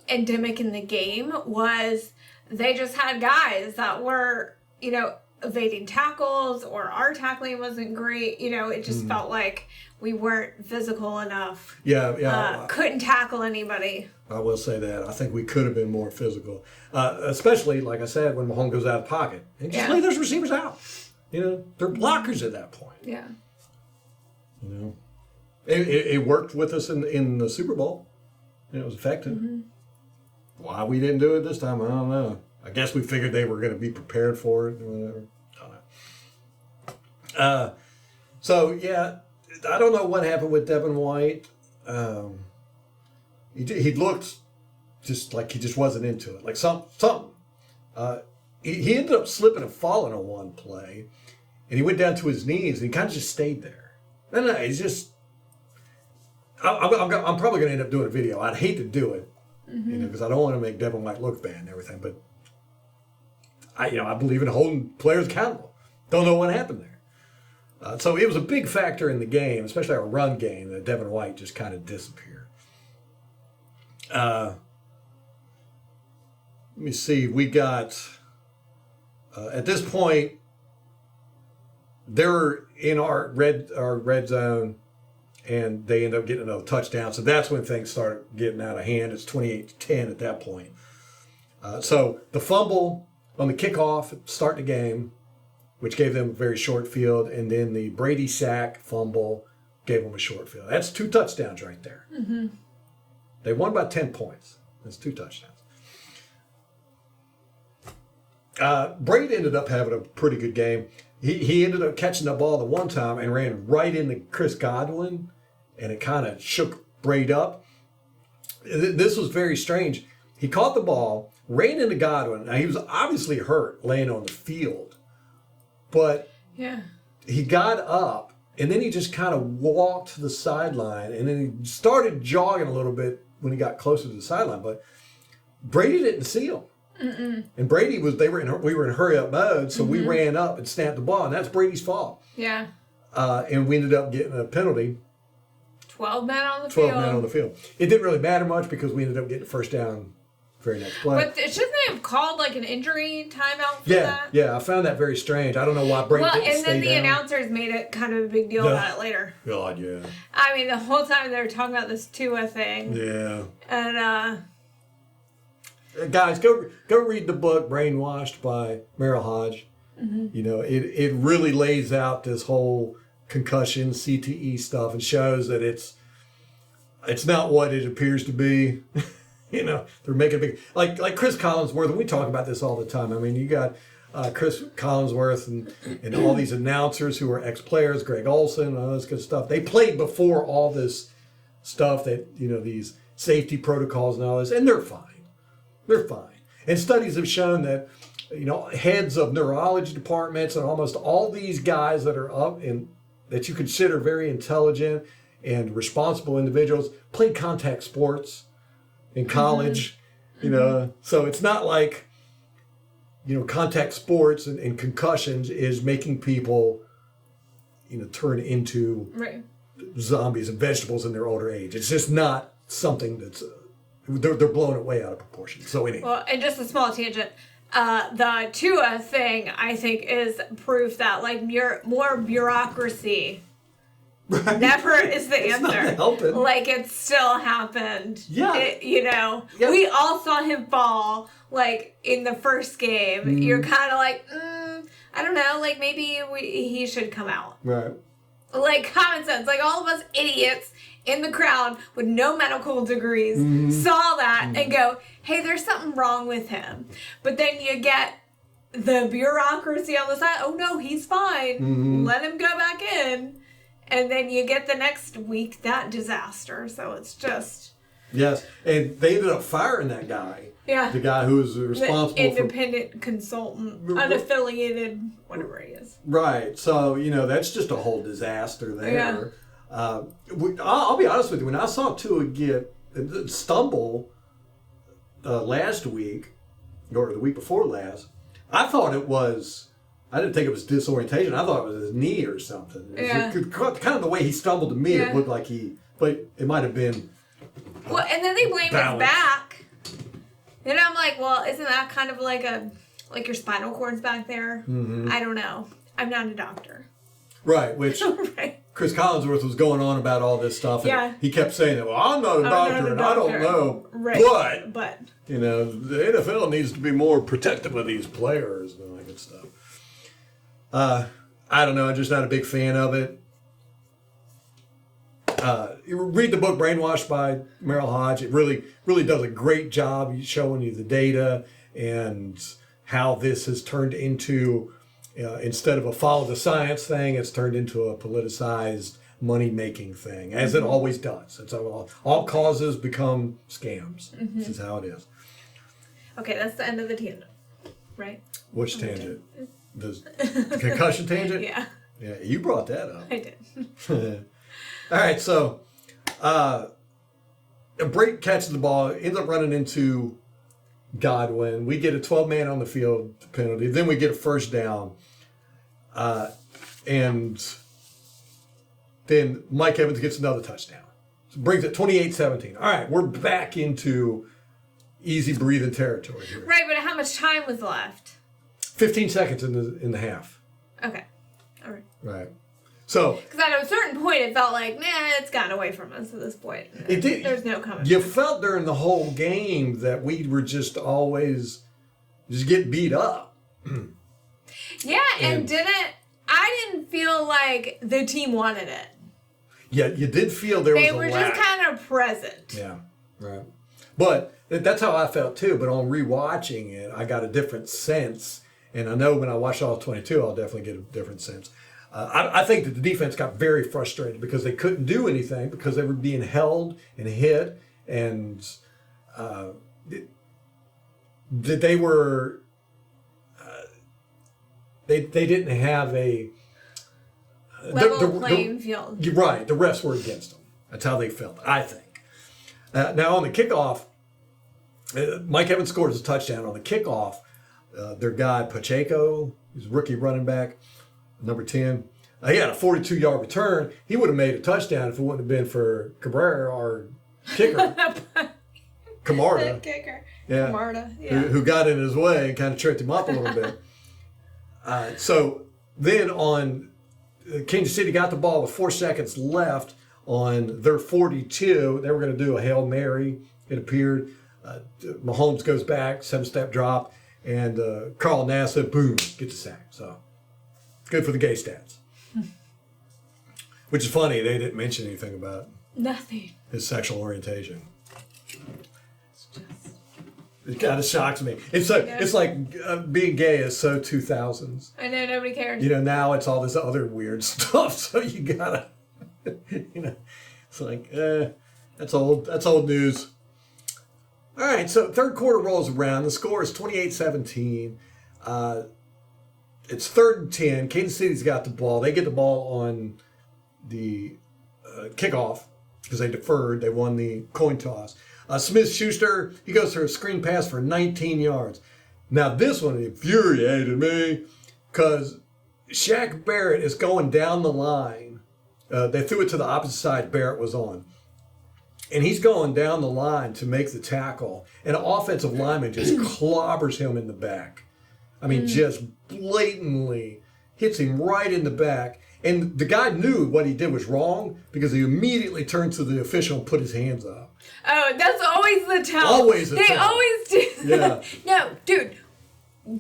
endemic in the game, was they just had guys that were, evading tackles, or our tackling wasn't great. It just felt like we weren't physical enough. Yeah. Couldn't tackle anybody. I will say that. I think we could have been more physical. Especially, like I said, when Mahomes goes out of the pocket. And just lay those receivers out. They're blockers at that point. Yeah. It worked with us in the Super Bowl. It was effective. Mm-hmm. Why we didn't do it this time, I don't know. I guess we figured they were going to be prepared for it or whatever. I don't know. I don't know what happened with Devin White. He looked just like he just wasn't into it. Like something. He ended up slipping and falling on one play, and he went down to his knees, and he kind of just stayed there. No, he's just... I'm probably going to end up doing a video. I'd hate to do it, because I don't want to make Devin White look bad and everything. But I believe in holding players accountable. Don't know what happened there. So it was a big factor in the game, especially our run game, that Devin White just kind of disappeared. Let me see. We got at this point they're in our red zone. And they end up getting another touchdown. So that's when things started getting out of hand. It's 28-10 at that point. So the fumble on the kickoff at the start of the game, which gave them a very short field, and then the Brady sack fumble gave them a short field. That's 2 touchdowns right there. Mm-hmm. They won by 10 points. That's 2 touchdowns. Brady ended up having a pretty good game. He ended up catching the ball the one time and ran right into Chris Godwin, and it kind of shook Brady up. This was very strange. He caught the ball, ran into Godwin. Now, he was obviously hurt laying on the field, but he got up, and then he just kind of walked to the sideline, and then he started jogging a little bit when he got closer to the sideline, but Brady didn't see him. Mm-mm. And Brady we were in hurry up mode, so we ran up and snapped the ball, and that's Brady's fault. Yeah. And we ended up getting a penalty. 12 men on the field. 12 men on the field. It didn't really matter much because we ended up getting a first down very next play. But shouldn't they have called like an injury timeout for that? Yeah, I found that very strange. I don't know why Brady didn't stay down. Well, and then the announcers made it kind of a big deal about it later. God, yeah. I mean, the whole time they were talking about this Tua thing. Yeah. And, guys, go read the book Brainwashed by Merrill Hodge. Mm-hmm. It really lays out this whole concussion, CTE stuff, and shows that it's not what it appears to be. They're making a big, like Chris Collinsworth, and we talk about this all the time. I mean, you got Chris Collinsworth and all these announcers who are ex-players, Greg Olson, and all this good stuff. They played before all this stuff that, these safety protocols and all this, and they're fine. They're fine. And studies have shown that, heads of neurology departments and almost all these guys that are up in that you consider very intelligent and responsible individuals played contact sports in college, So it's not like, contact sports and concussions is making people, turn into zombies and vegetables in their older age. It's just not something that's... They're blowing it way out of proportion. So anyway. Well, and just a small tangent. The Tua thing, I think, is proof that more bureaucracy never is the answer. Not helping. It still happened. Yeah. We all saw him fall. In the first game, you're kind of I don't know. Maybe he should come out. Right. like common sense, like all of us idiots in the crowd with no medical degrees saw that and go, hey, there's something wrong with him. But then you get the bureaucracy on the side. Oh no, he's fine. Let him go back in. And then you get the next week that disaster. So it's just... Yes, and they ended up firing that guy. Yeah. The guy who was responsible the independent consultant, unaffiliated, whatever he is. Right. So, that's just a whole disaster there. Yeah. I'll be honest with you. When I saw Tua get stumble last week, or the week before last, I thought it was... I didn't think it was disorientation. I thought it was his knee or something. Yeah. Kind of the way he stumbled to me, it looked like but it might have been... Well, and then they blame his back. And I'm like, well, isn't that kind of like your spinal cord's back there? I don't know. I'm not a doctor. Right, which right. Chris Collinsworth was going on about all this stuff. And he kept saying that, well, I'm not a doctor and I don't know. Right. But the NFL needs to be more protective of these players and all that good stuff. I don't know. I'm just not a big fan of it. You read the book Brainwashed by Merrill Hodge. It really does a great job showing you the data and how this has turned into, instead of a follow the science thing, it's turned into a politicized money-making thing, as it always does. It's all causes become scams. This is how it is. Okay, that's the end of the tangent, right? Which tangent? The concussion tangent? Yeah. Yeah, you brought that up. I did. All right, so Brady catches the ball, ends up running into Godwin. We get a 12-man on the field penalty. Then we get a first down. And then Mike Evans gets another touchdown. So brings it 28-17. All right, we're back into easy breathing territory here. Right, but how much time was left? 15 seconds in the half. Okay. All right. Right. So, because at a certain point, it felt like, it's gotten away from us at this point. It did. There's no coming. You felt during the whole game that we were just always getting beat up. Yeah, and I didn't feel like the team wanted it. Yeah, you did feel there was a lack. They were just kind of present. Yeah, right. But that's how I felt too. But on rewatching it, I got a different sense. And I know when I watch all 22, I'll definitely get a different sense. I think that the defense got very frustrated because they couldn't do anything because they were being held and hit, and they were they didn't have a level playing field. You're right. The refs were against them. That's how they felt, I think. Now on the kickoff, Mike Evans scored a touchdown on the kickoff. Their guy Pacheco, who's a rookie running back, number 10. He had a 42-yard return. He would have made a touchdown if it wouldn't have been for Cabrera, our kicker. Camarda. Kicker. Yeah. Camarda, yeah. Who got in his way and kind of tripped him up a little bit. So then on Kansas City got the ball with 4 seconds left on their 42. They were going to do a Hail Mary, it appeared. Mahomes goes back, 7-step drop, and Carl Nassib, boom, gets a sack. So good for the gay stats. Which is funny, they didn't mention anything about nothing. His sexual orientation. It kind of shocks me. It's like being gay is so 2000s. I know, nobody cares. Now it's all this other weird stuff, so you gotta, it's like, that's old news. All right, so third quarter rolls around. The score is 28-17. It's 3rd and 10. Kansas City's got the ball. They get the ball on the kickoff because they deferred. They won the coin toss. Smith-Schuster, he goes for a screen pass for 19 yards. Now, this one infuriated me because Shaq Barrett is going down the line. They threw it to the opposite side Barrett was on. And he's going down the line to make the tackle. And an offensive lineman just clobbers him in the back. I mean, just blatantly hits him right in the back. And the guy knew what he did was wrong because he immediately turned to the official and put his hands up. Oh, that's always the tell. Always the tell. They always do that. Yeah. No, dude,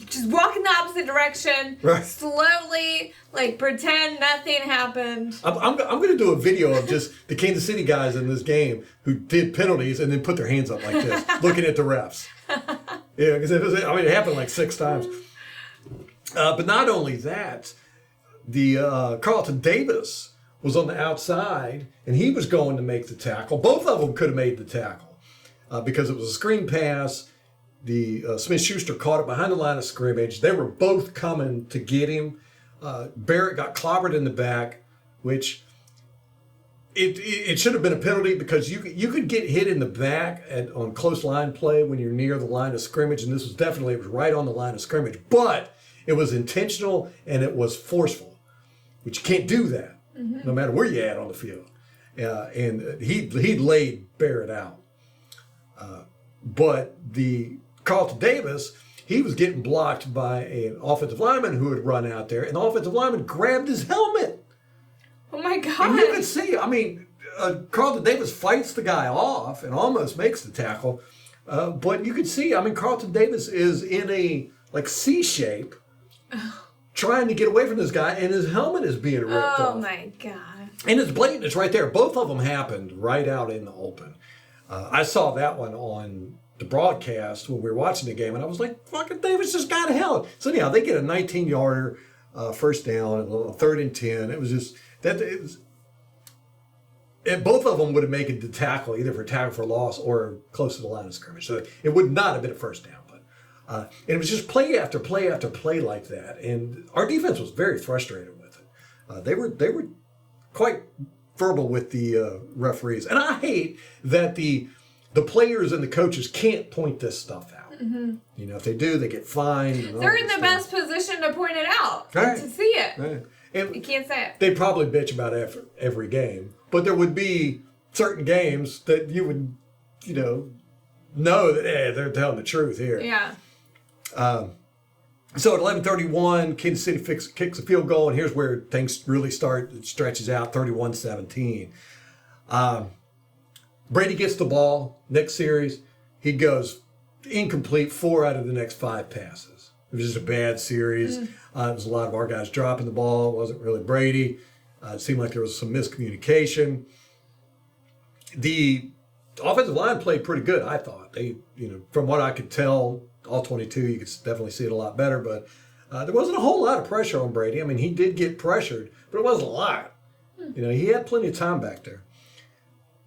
just walk in the opposite direction, Right. slowly, like pretend nothing happened. I'm going to do a video of just the Kansas City guys in this game who did penalties and then put their hands up like this, looking at the refs. Yeah, because it happened like 6 times. But not only that, the Carlton Davis was on the outside and he was going to make the tackle. Both of them could have made the tackle because it was a screen pass. The Smith-Schuster caught it behind the line of scrimmage. They were both coming to get him. Barrett got clobbered in the back, which it should have been a penalty because you could get hit in the back on close line play when you're near the line of scrimmage, and this was definitely, it was right on the line of scrimmage. But it was intentional and it was forceful, which you can't do that no matter where you're at on the field. And he laid Barrett out. But the Carlton Davis, he was getting blocked by an offensive lineman who had run out there, and the offensive lineman grabbed his helmet. Oh my God. And you can see, Carlton Davis fights the guy off and almost makes the tackle. But you can see, Carlton Davis is in a C shape trying to get away from this guy, and his helmet is being ripped off. Oh my God. And it's blatant. It's right there. Both of them happened right out in the open. I saw that one on the broadcast when we were watching the game, and I was like, fucking Davis just got held. So anyhow, they get a 19-yarder first down, and a 3rd and 10. It was just that both of them would have made the tackle, either for tackle for loss or close to the line of scrimmage. So it would not have been a first down. But and it was just play after play after play like that, and our defense was very frustrated with it. They were quite verbal with the referees, and I hate that the players and the coaches can't point this stuff out. If they do, they get fined. They're in the best position to point it out, right. to see it. Right. And you can't say it. They probably bitch about every game, but there would be certain games that you would, know that they're telling the truth here. Yeah. So at 11:31, Kansas City kicks a field goal, and here's where things really start. It stretches out, 31-17. Brady gets the ball next series. He goes incomplete 4 out of the next 5 passes. It was just a bad series. It was a lot of our guys dropping the ball. It wasn't really Brady. It seemed like there was some miscommunication. The offensive line played pretty good, I thought. They, from what I could tell, all 22, you could definitely see it a lot better. But there wasn't a whole lot of pressure on Brady. He did get pressured, but it wasn't a lot. He had plenty of time back there.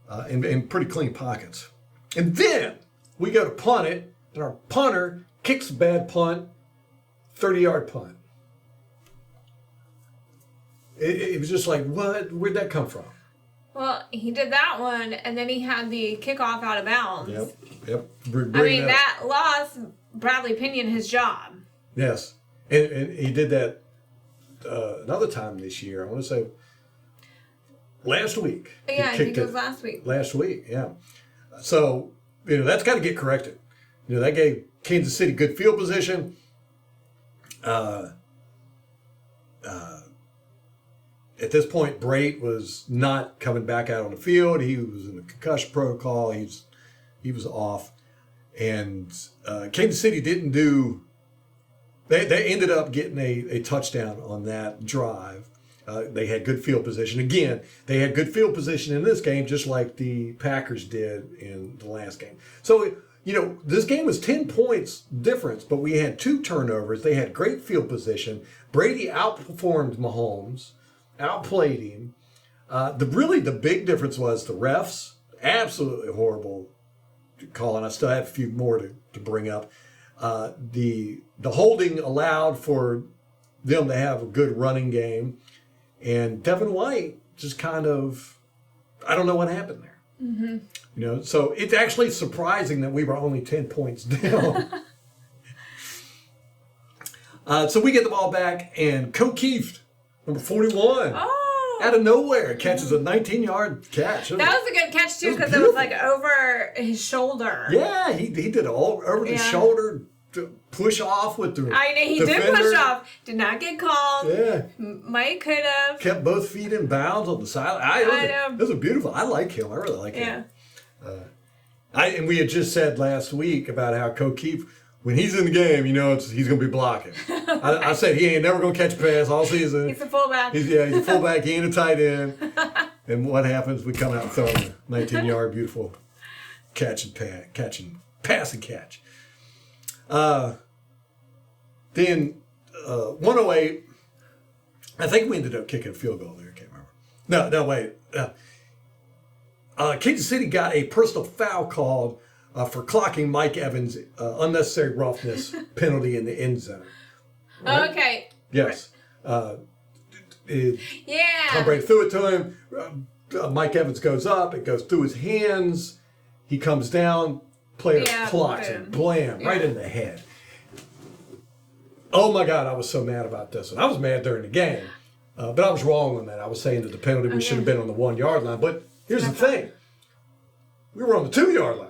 And pretty clean pockets. And then we go to punt it, and our punter kicks a bad punt, 30-yard punt. It was just like, what? Where'd that come from? Well, he did that one, and then he had the kickoff out of bounds. Yep. That lost Bradley Pinion his job. Yes. And he did that another time this year. I want to say last week. Yeah, I think it was last week. Last week, yeah. So, that's got to get corrected. That gave Kansas City good field position. At this point, Brate was not coming back out on the field. He was in the concussion protocol. He was off. And Kansas City didn't do... They ended up getting a touchdown on that drive. They had good field position. Again, they had good field position in this game, just like the Packers did in the last game. So, this game was 10 points difference, but we had 2 turnovers. They had great field position. Brady outperformed Mahomes, outplayed him. The big difference was the refs, absolutely horrible calling. I still have a few more to bring up. The holding allowed for them to have a good running game. And Devin White just kind of, I don't know what happened there. So it's actually surprising that we were only 10 points down. So we get the ball back, and O'Keefe, number 41, out of nowhere, catches a 19-yard catch. That was a good catch, too, because it was over his shoulder. Yeah, he did it all over the shoulder. To push off with the I know, he defender. did push off. Did not get called. Yeah. Mike could have. Kept both feet in bounds on the side. I know. It was beautiful. I like him. I really like him. Yeah. And we had just said last week about how O'Keefe when he's in the game, you know he's going to be blocking. I said he ain't never going to catch a pass all season. He's a fullback. He's a fullback. He ain't a tight end. And what happens? We come out and throw him a 19-yard beautiful pass and catch. Then 108. I think we ended up kicking a field goal there. I can't remember. No, wait. Kansas City got a personal foul called for clocking Mike Evans' unnecessary roughness penalty in the end zone. Right? Okay. Yes. Tom Yeah. Brady threw it to him. Mike Evans goes up. It goes through his hands. He comes down. Player clocks him. Blam. Right in the head. Oh, my God. I was so mad about this one. I was mad during the game. But I was wrong on that. I was saying that the penalty we should have been on the 1-yard line. But here's the thing. We were on the 2-yard line.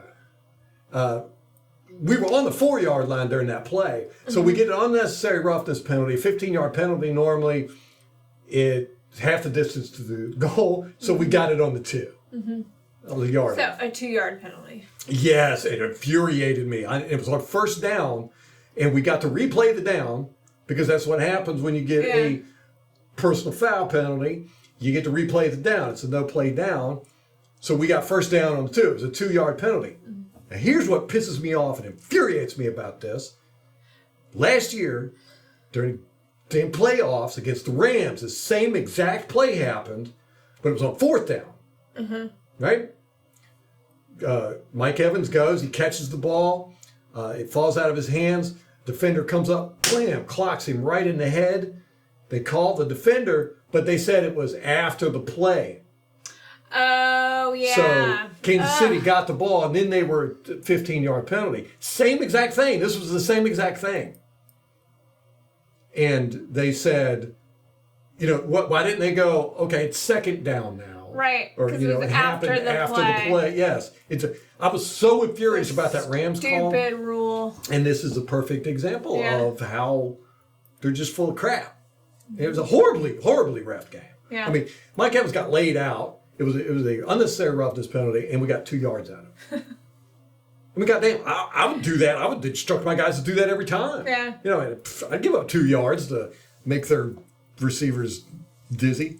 We were on the 4-yard line during that play. So we get an unnecessary roughness penalty, 15-yard penalty normally. It's half the distance to the goal, so we got it on the 2. On the yard. So a 2-yard penalty. Yes, it infuriated me. It was our first down, and we got to replay the down because that's what happens when you get a personal foul penalty. You get to replay the down. It's a no-play down. So we got first down on the 2. It was a 2-yard penalty. Now here's what pisses me off and infuriates me about this. Last year, during the playoffs against the Rams, the same exact play happened, but it was on 4th down. Right? Mike Evans goes, he catches the ball, it falls out of his hands, defender comes up, blam, clocks him right in the head. They called the defender, but they said it was after the play. Oh, yeah. So Kansas City got the ball, and then they were 15-yard penalty. Same exact thing. This was the same exact thing. And they said, why didn't they go, okay, it's 2nd down now. Right, Or, because it was after the play. Yes. I was so infuriated about that Rams call. Stupid rule. And this is a perfect example of how they're just full of crap. It was a horribly, horribly ref game. Yeah. I mean, Mike Evans got laid out. It was an unnecessary roughness penalty, and we got 2 yards out of it. I mean, goddamn, I would do that. I would instruct my guys to do that every time. Yeah. I'd give up 2 yards to make their receivers dizzy.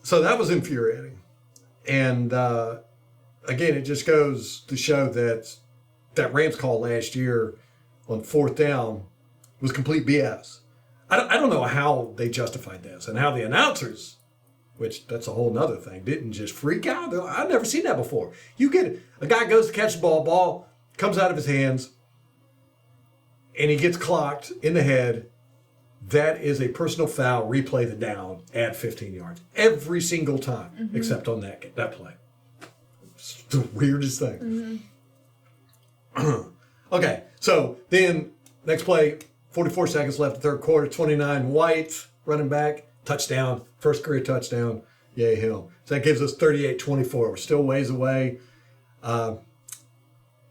So that was infuriating. And again, it just goes to show that Rams call last year on 4th down was complete BS. I don't know how they justified this and how the announcers, which that's a whole nother thing, didn't just freak out. I've never seen that before. You get a guy goes to catch the ball comes out of his hands, and he gets clocked in the head. That is a personal foul. Replay the down. Add 15 yards every single time, except on that play. It's the weirdest thing. Okay, so then next play, 44 seconds left, the 3rd quarter. 29 White running back, touchdown, first career touchdown. Yay him! So that gives us 38-24. We're still ways away.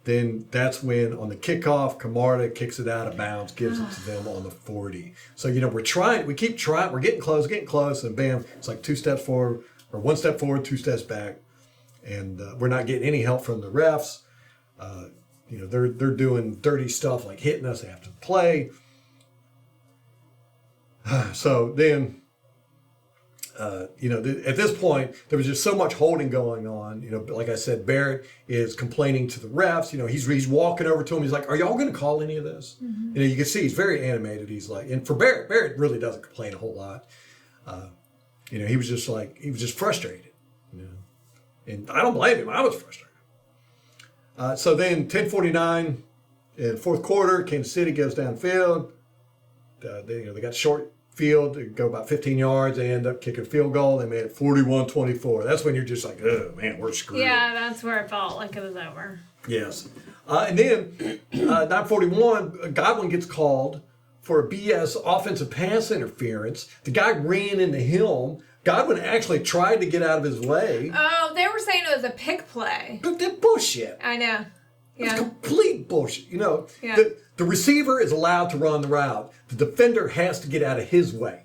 Then that's when on the kickoff, Camarda kicks it out of bounds, gives it to them on the 40. So, we keep trying, we're getting close, and bam, it's like 2 steps forward, or 1 step forward, 2 steps back. And we're not getting any help from the refs. They're doing dirty stuff like hitting us after the play. So then, at this point, there was just so much holding going on. Like I said, Barrett is complaining to the refs. He's walking over to him. He's like, "Are y'all going to call any of this?" You can see he's very animated. He's like, and for Barrett really doesn't complain a whole lot. He was just frustrated. And I don't blame him. I was frustrated. So then 10:49 in 4th quarter, Kansas City goes downfield. They got short field, they go about 15 yards, they end up kicking a field goal. They made it 41-24. That's when you're just like, oh man, we're screwed. Yeah, that's where it felt like it was over. Yes. And then 9:41, Godwin gets called for a BS offensive pass interference. The guy ran into him. Godwin actually tried to get out of his way. Oh, they were saying it was a pick play. But they're bullshit. I know. It's Yeah. complete bullshit. Yeah. The receiver is allowed to run the route. The defender has to get out of his way.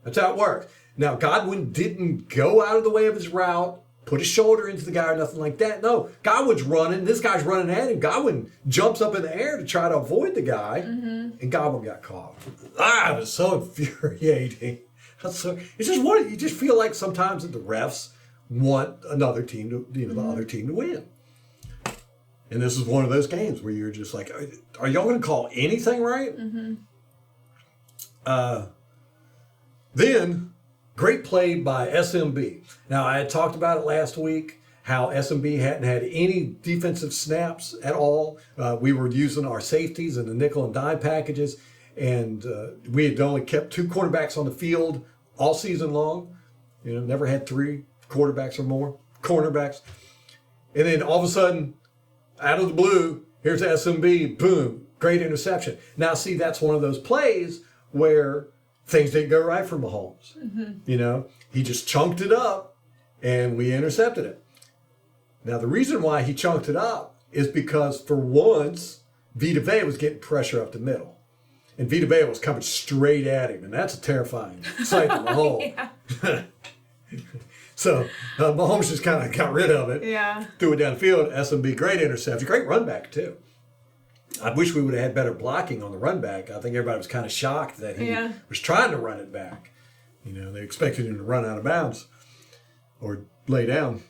That's how it works. Now, Godwin didn't go out of the way of his route put his shoulder into the guy or nothing like that. No, Godwin's running. This guy's running at him. Godwin jumps up in the air to try to avoid the guy, and Godwin got caught. It was so infuriating. It's just you just feel like sometimes that the refs want another team to, the other team to win. And this is one of those games where you're just like, are y'all going to call anything right? Then, great play by SMB. Now, I had talked about it last week, how SMB hadn't had any defensive snaps at all. We were using our safeties and the nickel and dime packages, and we had only kept 2 quarterbacks on the field all season long. Never had 3 quarterbacks or more, cornerbacks. And then all of a sudden, out of the blue, here's SMB, boom, great interception. Now, see, that's one of those plays where things didn't go right for Mahomes. He just chunked it up, and we intercepted it. Now, the reason why he chunked it up is because, for once, Vita Vea was getting pressure up the middle. And Vita Vea was coming straight at him, and that's a terrifying sight to behold. So Mahomes just kind of got rid of it, threw it downfield. SMB, great interception, great run back too. I wish we would have had better blocking on the run back. I think everybody was kind of shocked that he was trying to run it back. They expected him to run out of bounds or lay down.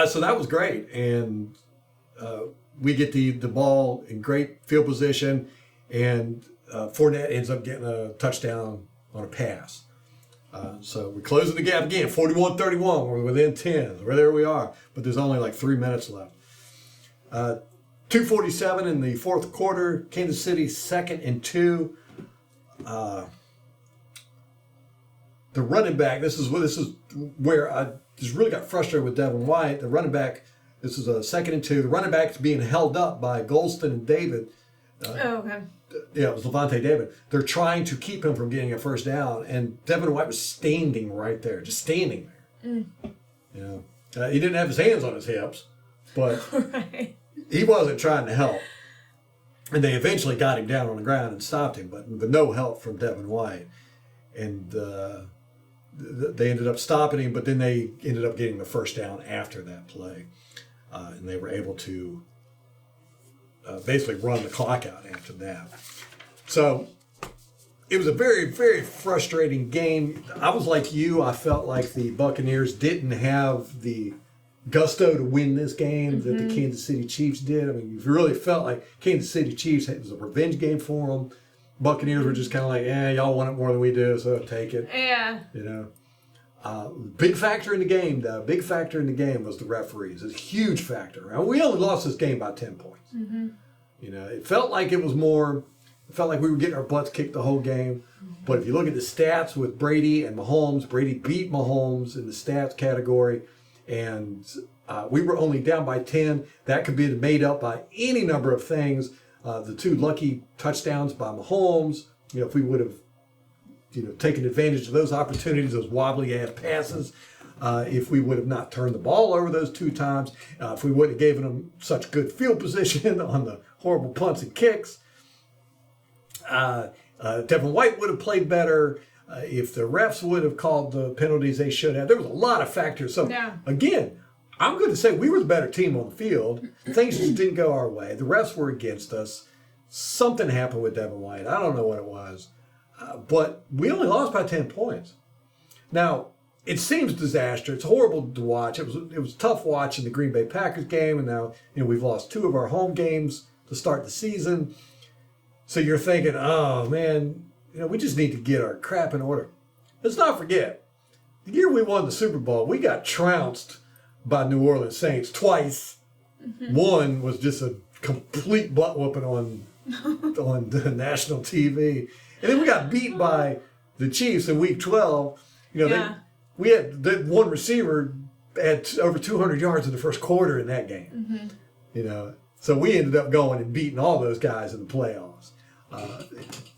So that was great, and we get the ball in great field position, and Fournette ends up getting a touchdown on a pass. So we're closing the gap again, 41-31. We're within 10. There we are. But there's only like 3 minutes left. 2:47 in the fourth quarter. Kansas City 2nd and 2. The running back. This is where I just really got frustrated with Devin White. The running back. This is a 2nd and 2. The running back is being held up by Golston and David. Okay. Yeah, it was Levante David. They're trying to keep him from getting a first down, and Devin White was standing right there, just standing there. He didn't have his hands on his hips, but he wasn't trying to help. And they eventually got him down on the ground and stopped him, but with no help from Devin White. And they ended up stopping him, but then they ended up getting the first down after that play. And they were able to basically run the clock out after that. So it was a very, very frustrating game. I was like you. I felt like the Buccaneers didn't have the gusto to win this game that the Kansas City Chiefs did. I mean, you really felt like Kansas City Chiefs, it was a revenge game for them. Buccaneers were just kind of like, y'all want it more than we do, so take it. Yeah. Big factor in the game, though. Big factor in the game was the referees. It's a huge factor. And we only lost this game by 10 points. It felt like it was more. It felt like we were getting our butts kicked the whole game. But if you look at the stats with Brady and Mahomes, Brady beat Mahomes in the stats category, and we were only down by 10. That could be made up by any number of things. The 2 lucky touchdowns by Mahomes. If we would have taken advantage of those opportunities, those wobbly ass passes. If we would have not turned the ball over those 2 times, if we wouldn't have given them such good field position on the horrible punts and kicks, Devin White would have played better. If the refs would have called the penalties they should have. There was a lot of factors. So, again, I'm going to say we were the better team on the field. Things just didn't go our way. The refs were against us. Something happened with Devin White. I don't know what it was. But we only lost by 10 points. Now, it seems disaster. It's horrible to watch. It was tough watching the Green Bay Packers game, and now we've lost 2 of our home games to start the season. So you're thinking, oh man, we just need to get our crap in order. Let's not forget, the year we won the Super Bowl, we got trounced by New Orleans Saints twice. One was just a complete butt whooping on the national TV, and then we got beat by the Chiefs in Week 12. We had that one receiver had over 200 yards in the first quarter in that game. So we ended up going and beating all those guys in the playoffs.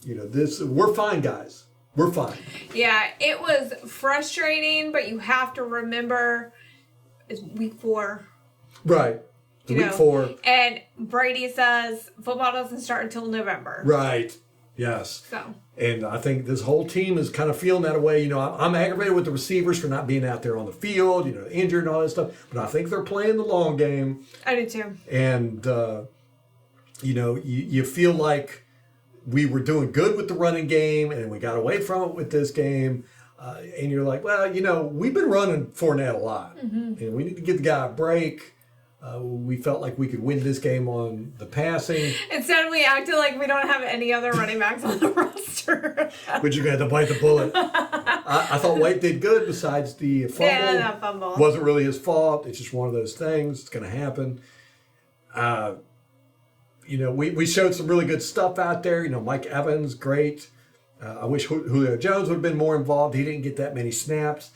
We're fine, guys. We're fine. Yeah, it was frustrating, but you have to remember it's week 4. Right. Week 4. And Brady says football doesn't start until November. Right. Yes. So. And I think this whole team is kind of feeling that way. You know, I'm aggravated with the receivers for not being out there on the field, you know, injured and all that stuff. But I think they're playing the long game. I do too. And, you know, you feel like we were doing good with the running game and we got away from it with this game. And you're like, well, you know, we've been running Fournette a lot. And we need to give the guy a break. We felt like we could win this game on the passing. Instead, we acted like we don't have any other running backs on the roster. But you're going to have to bite the bullet. I thought White did good besides the fumble. Yeah, that fumble. Wasn't really his fault. It's just one of those things. It's going to happen. You know, we showed some really good stuff out there. You know, Mike Evans, great. I wish Julio Jones would have been more involved. He didn't get that many snaps.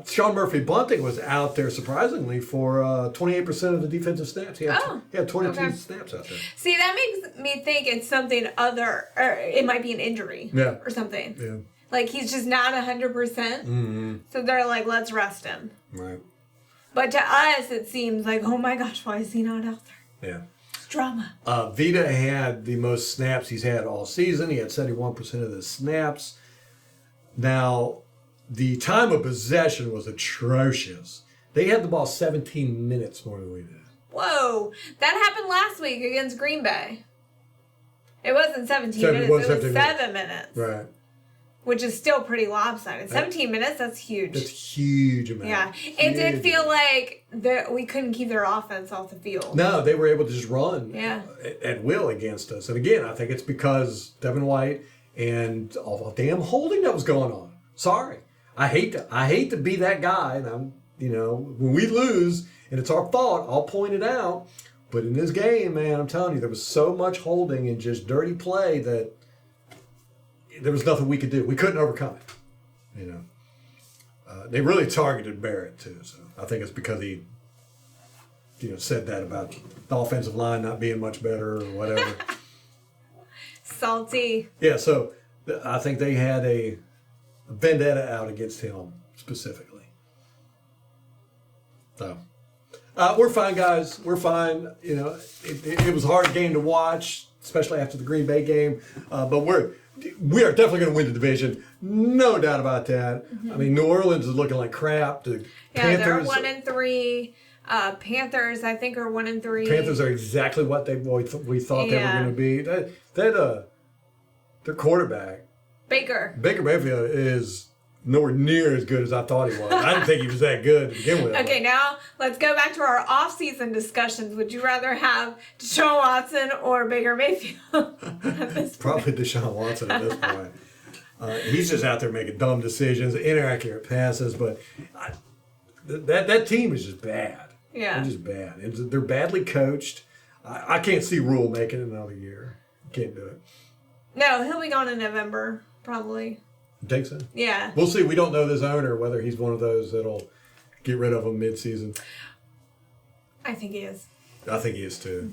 Sean Murphy-Bunting was out there, surprisingly, for 28% of the defensive snaps. He had 22 snaps out there. See, that makes me think it's something other, or it might be an injury or something. Yeah. Like, he's just not 100%. So they're like, let's rest him. Right. But to us, it seems like, oh my gosh, why is he not out there? Yeah. It's drama. Vita had the most snaps he's had all season. He had 71% of the snaps. Now, the time of possession was atrocious. They had the ball 17 minutes more than we did. Whoa. That happened last week against Green Bay. It wasn't 17 minutes. It was 7 minutes. Right. Which is still pretty lopsided. 17 minutes, that's huge. That's huge amount. Yeah. It did feel like we couldn't keep their offense off the field. No, they were able to just run at will against us. And again, I think it's because Devin White and all the damn holding that was going on. Sorry. I hate to be that guy, and I'm, you know, when we lose and it's our fault, I'll point it out. But in this game, man, I'm telling you, there was so much holding and just dirty play that there was nothing we could do. We couldn't overcome it. You know, they really targeted Barrett too. So I think it's because he, you know, said that about the offensive line not being much better or whatever. Salty. Yeah. So I think they had a vendetta out against him specifically. So we're fine, guys. We're fine. You know, it was a hard game to watch, especially after the Green Bay game. But we are definitely going to win the division, no doubt about that. I mean, New Orleans is looking like crap. The Panthers, they're 1-3. Panthers, I think, are 1-3. Panthers are exactly what we thought they were going to be. Their quarterback, Baker Mayfield, is nowhere near as good as I thought he was. I didn't think he was that good to begin with. Okay, now let's go back to our off-season discussions. Would you rather have Deshaun Watson or Baker Mayfield at this Probably Deshaun Watson at this point. He's just out there making dumb decisions, inaccurate passes, but that team is just bad. Yeah. They're just bad. They're badly coached. I can't see Rule making it another year. Can't do it. No, he'll be gone in November, probably. You think so? Yeah. We'll see. We don't know this owner, whether he's one of those that'll get rid of him mid-season. I think he is. I think he is too.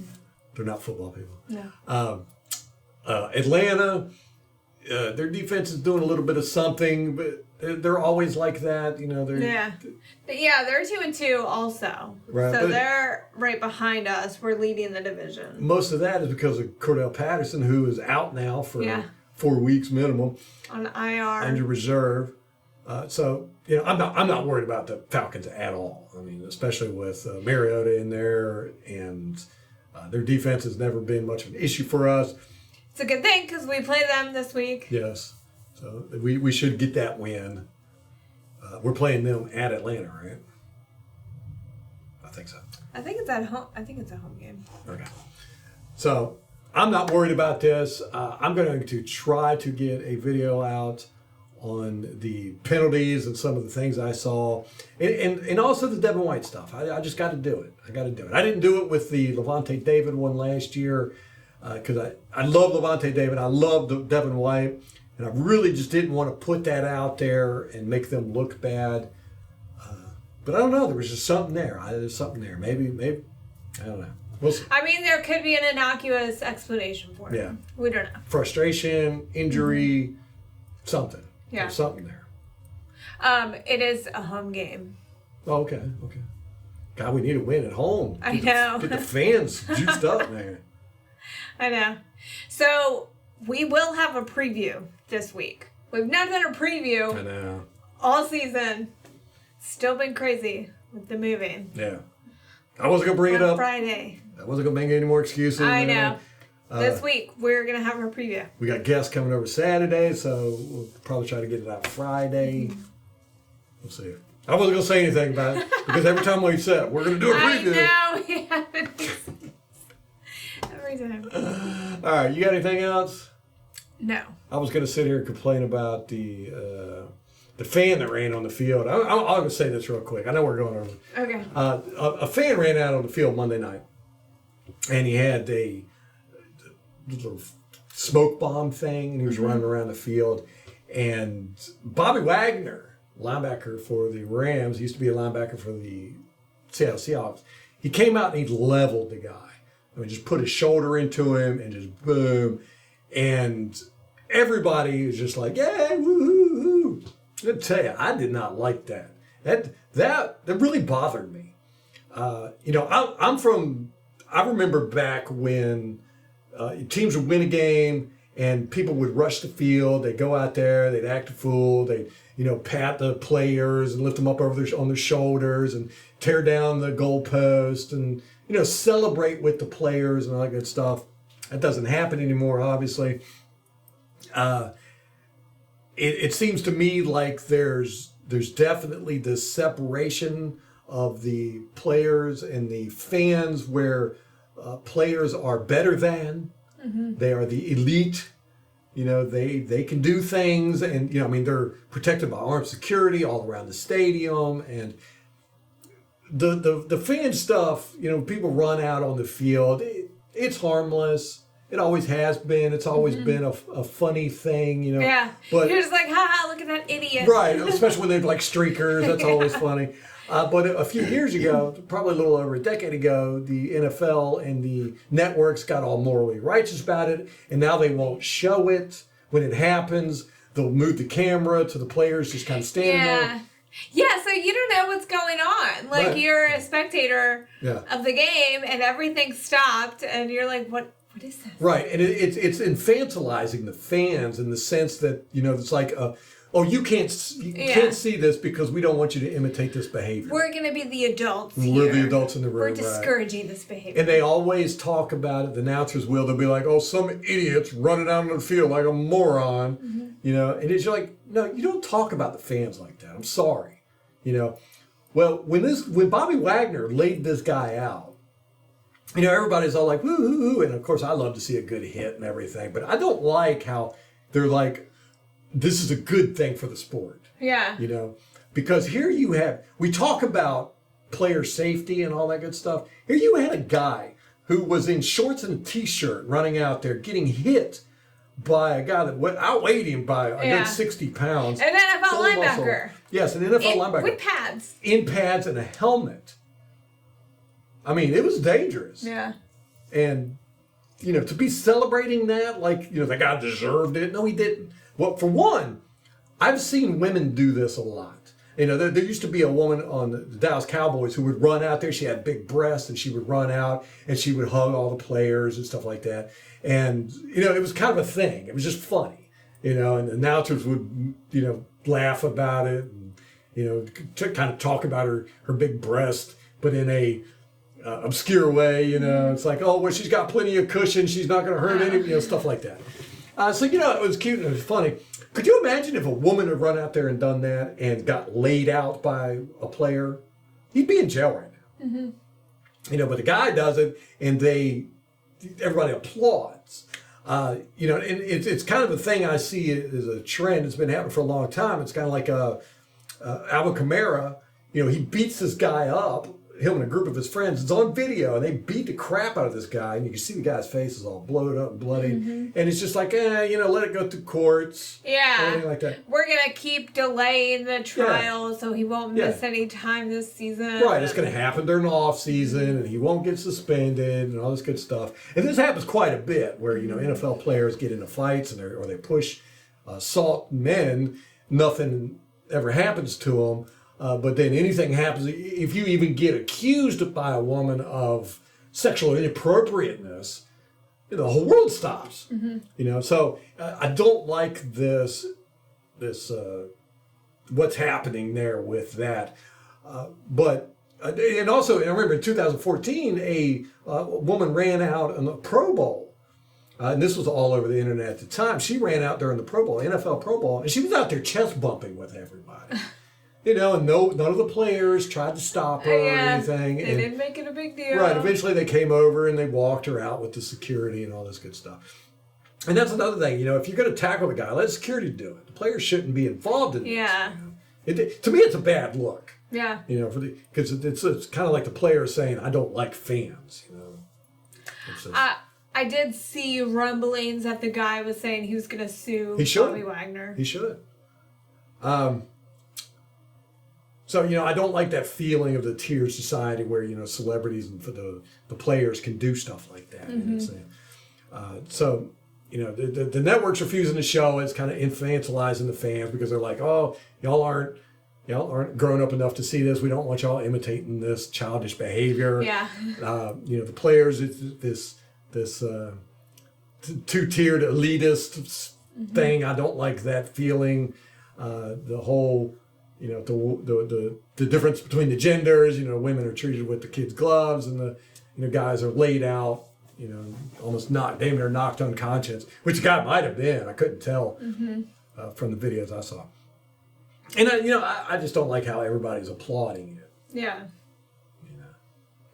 They're not football people. No. Atlanta, their defense is doing a little bit of something, but they're always like that. You know, they're 2-2 also. Right, so they're right behind us. We're leading the division. Most of that is because of Cordell Patterson, who is out now for 4 weeks minimum on IR under reserve. So you know, I'm not worried about the Falcons at all. I mean, especially with Mariota in there, and their defense has never been much of an issue for us. It's a good thing because we play them this week. Yes, so we should get that win. We're playing them at Atlanta, right? I think so. I think it's at home. I think it's a home game. Okay. So I'm not worried about this. I'm going to try to get a video out on the penalties and some of the things I saw, and also the Devin White stuff. I just got to do it. I didn't do it with the Levante David one last year because I love Levante David. I love Devin White, and I really just didn't want to put that out there and make them look bad. But I don't know. There was just something there. There's something there. Maybe I don't know. We'll see. I mean, there could be an innocuous explanation for it. Yeah. We don't know. Frustration, injury, something. Yeah. There's something there. It is a home game. Oh, okay. God, we need to win at home. I know. Get the fans juiced up, man. I know. So we will have a preview this week. We've not done a preview I know. all season. Still been crazy with the moving. Yeah. I wasn't going to bring it up. Friday. I wasn't going to make any more excuses. I know. This week, we're going to have our preview. We got guests coming over Saturday, so we'll probably try to get it out Friday. We'll see. I wasn't going to say anything about it because every time we said we're going to do a preview. I know. We haven't. Every time. All right. You got anything else? No. I was going to sit here and complain about the fan that ran on the field. I'm going to say this real quick. I know we're going over. Okay. A fan ran out on the field Monday night, and he had a little smoke bomb thing, and he was running around the field. And Bobby Wagner, linebacker for the Rams, used to be a linebacker for the Seattle Seahawks. He came out and he leveled the guy. I mean, just put his shoulder into him and just boom. And everybody was just like, "Yeah, woo-hoo-hoo." I'm gonna tell you, I did not like that. That really bothered me. I remember back when teams would win a game and people would rush the field. They'd go out there, they'd act a fool, they'd pat the players and lift them up on their shoulders and tear down the goalpost and celebrate with the players and all that good stuff. That doesn't happen anymore, obviously. It seems to me like there's definitely this separation of the players and the fans where players are better than. Mm-hmm. They are the elite. They can do things, and they're protected by armed security all around the stadium, and the fan stuff. People run out on the field. It's harmless. It always has been. It's always been a funny thing, Yeah. But you're just like, haha, look at that idiot. Right, especially when they're like streakers. That's always funny. But a few years ago, probably a little over a decade ago, the NFL and the networks got all morally righteous about it, and now they won't show it when it happens. They'll move the camera to the players just kind of standing there. Yeah, so you don't know what's going on. Like, Right. You're a spectator of the game, and everything stopped, and you're like, what is this? Right, and it's infantilizing the fans in the sense that, it's like, you can't see this because we don't want you to imitate this behavior. We're going to be the adults here. We're the adults in the room. We're discouraging this behavior. And they always talk about it. The announcers will. They'll be like, "Oh, some idiot's running out on the field like a moron," And it's like, no, you don't talk about the fans like that. I'm sorry, Well, when Bobby Wagner laid this guy out, everybody's all like, "Woo!" And of course, I love to see a good hit and everything, but I don't like how they're like, this is a good thing for the sport. Yeah. Because here we talk about player safety and all that good stuff. Here you had a guy who was in shorts and a t-shirt running out there getting hit by a guy that outweighed him by a good 60 pounds. An NFL full linebacker. muscle. Yes, an NFL linebacker. With pads. In pads and a helmet. I mean, it was dangerous. Yeah. And, to be celebrating that, like, the guy deserved it. No, he didn't. Well, for one, I've seen women do this a lot. There used to be a woman on the Dallas Cowboys who would run out there. She had big breasts, and she would run out, and she would hug all the players and stuff like that. And, it was kind of a thing. It was just funny, and the announcers would, laugh about it and, kind of talk about her big breast, but in a obscure way, It's like, oh, well, she's got plenty of cushion. She's not going to hurt any, stuff like that. So, it was cute and it was funny. Could you imagine if a woman had run out there and done that and got laid out by a player? He'd be in jail right now. Mm-hmm. But the guy does it and everybody applauds. And it's kind of a thing I see as a trend. It's been happening for a long time. It's kind of like Alvin Kamara. He beats this guy up. Him and a group of his friends. It's on video, and they beat the crap out of this guy, and you can see the guy's face is all bloated up and bloody, and it's just like, let it go through courts, anything like that. We're gonna keep delaying the trial so he won't miss any time this season. Right, it's gonna happen during the off season, and he won't get suspended, and all this good stuff. And this happens quite a bit, where NFL players get into fights, or they push assault men. Nothing ever happens to them. But then anything happens, if you even get accused by a woman of sexual inappropriateness, the whole world stops. You know, so I don't like this what's happening there with that. But and also, I remember in 2014, a woman ran out in the Pro Bowl. And this was all over the internet at the time. She ran out during the Pro Bowl, NFL Pro Bowl, and she was out there chest bumping with everybody. You know, and none of the players tried to stop her or anything. They didn't make it a big deal. Right. Eventually they came over and they walked her out with the security and all this good stuff. And that's another thing, you know, if you're going to tackle the guy, let security do it. The players shouldn't be involved in this. Yeah. You know? To me, it's a bad look. Yeah. You know, because it's kind of like the players saying, I don't like fans, you know. I did see rumblings that the guy was saying he was going to sue Bobby Wagner. He should. So, you know, I don't like that feeling of the tiered society where, you know, celebrities and the players can do stuff like that. You know, so, you know, the network's refusing to show it. It's kind of infantilizing the fans because they're like, oh, y'all aren't grown up enough to see this. We don't want y'all imitating this childish behavior. Yeah. You know, the players, it's this two-tiered elitist thing. I don't like that feeling. The whole, you know, the difference between the genders. You know, women are treated with the kids' gloves, and the guys are laid out. You know, almost damn near knocked unconscious, which the guy might have been. I couldn't tell from the videos I saw. And I just don't like how everybody's applauding it. Yeah. You know,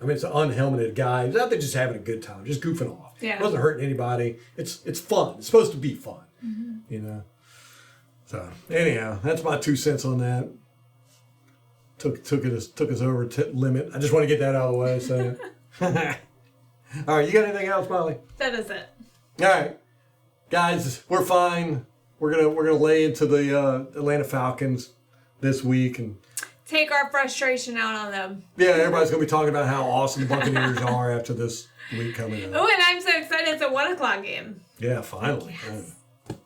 I mean, it's an unhelmeted guy. He's out there just having a good time, just goofing off. Yeah. It wasn't hurting anybody. It's fun. It's supposed to be fun. You know. So anyhow, that's my 2 cents on that. Took us over limit. I just want to get that out of the way. So, all right, you got anything else, Molly? That is it. All right, guys, we're fine. We're gonna lay into the Atlanta Falcons this week and take our frustration out on them. Yeah, everybody's gonna be talking about how awesome the Buccaneers are after this week coming up. Oh, and I'm so excited! It's a 1:00 game. Yeah, finally. Yes. All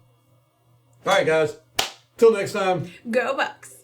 right, guys. Till next time. Go Bucs.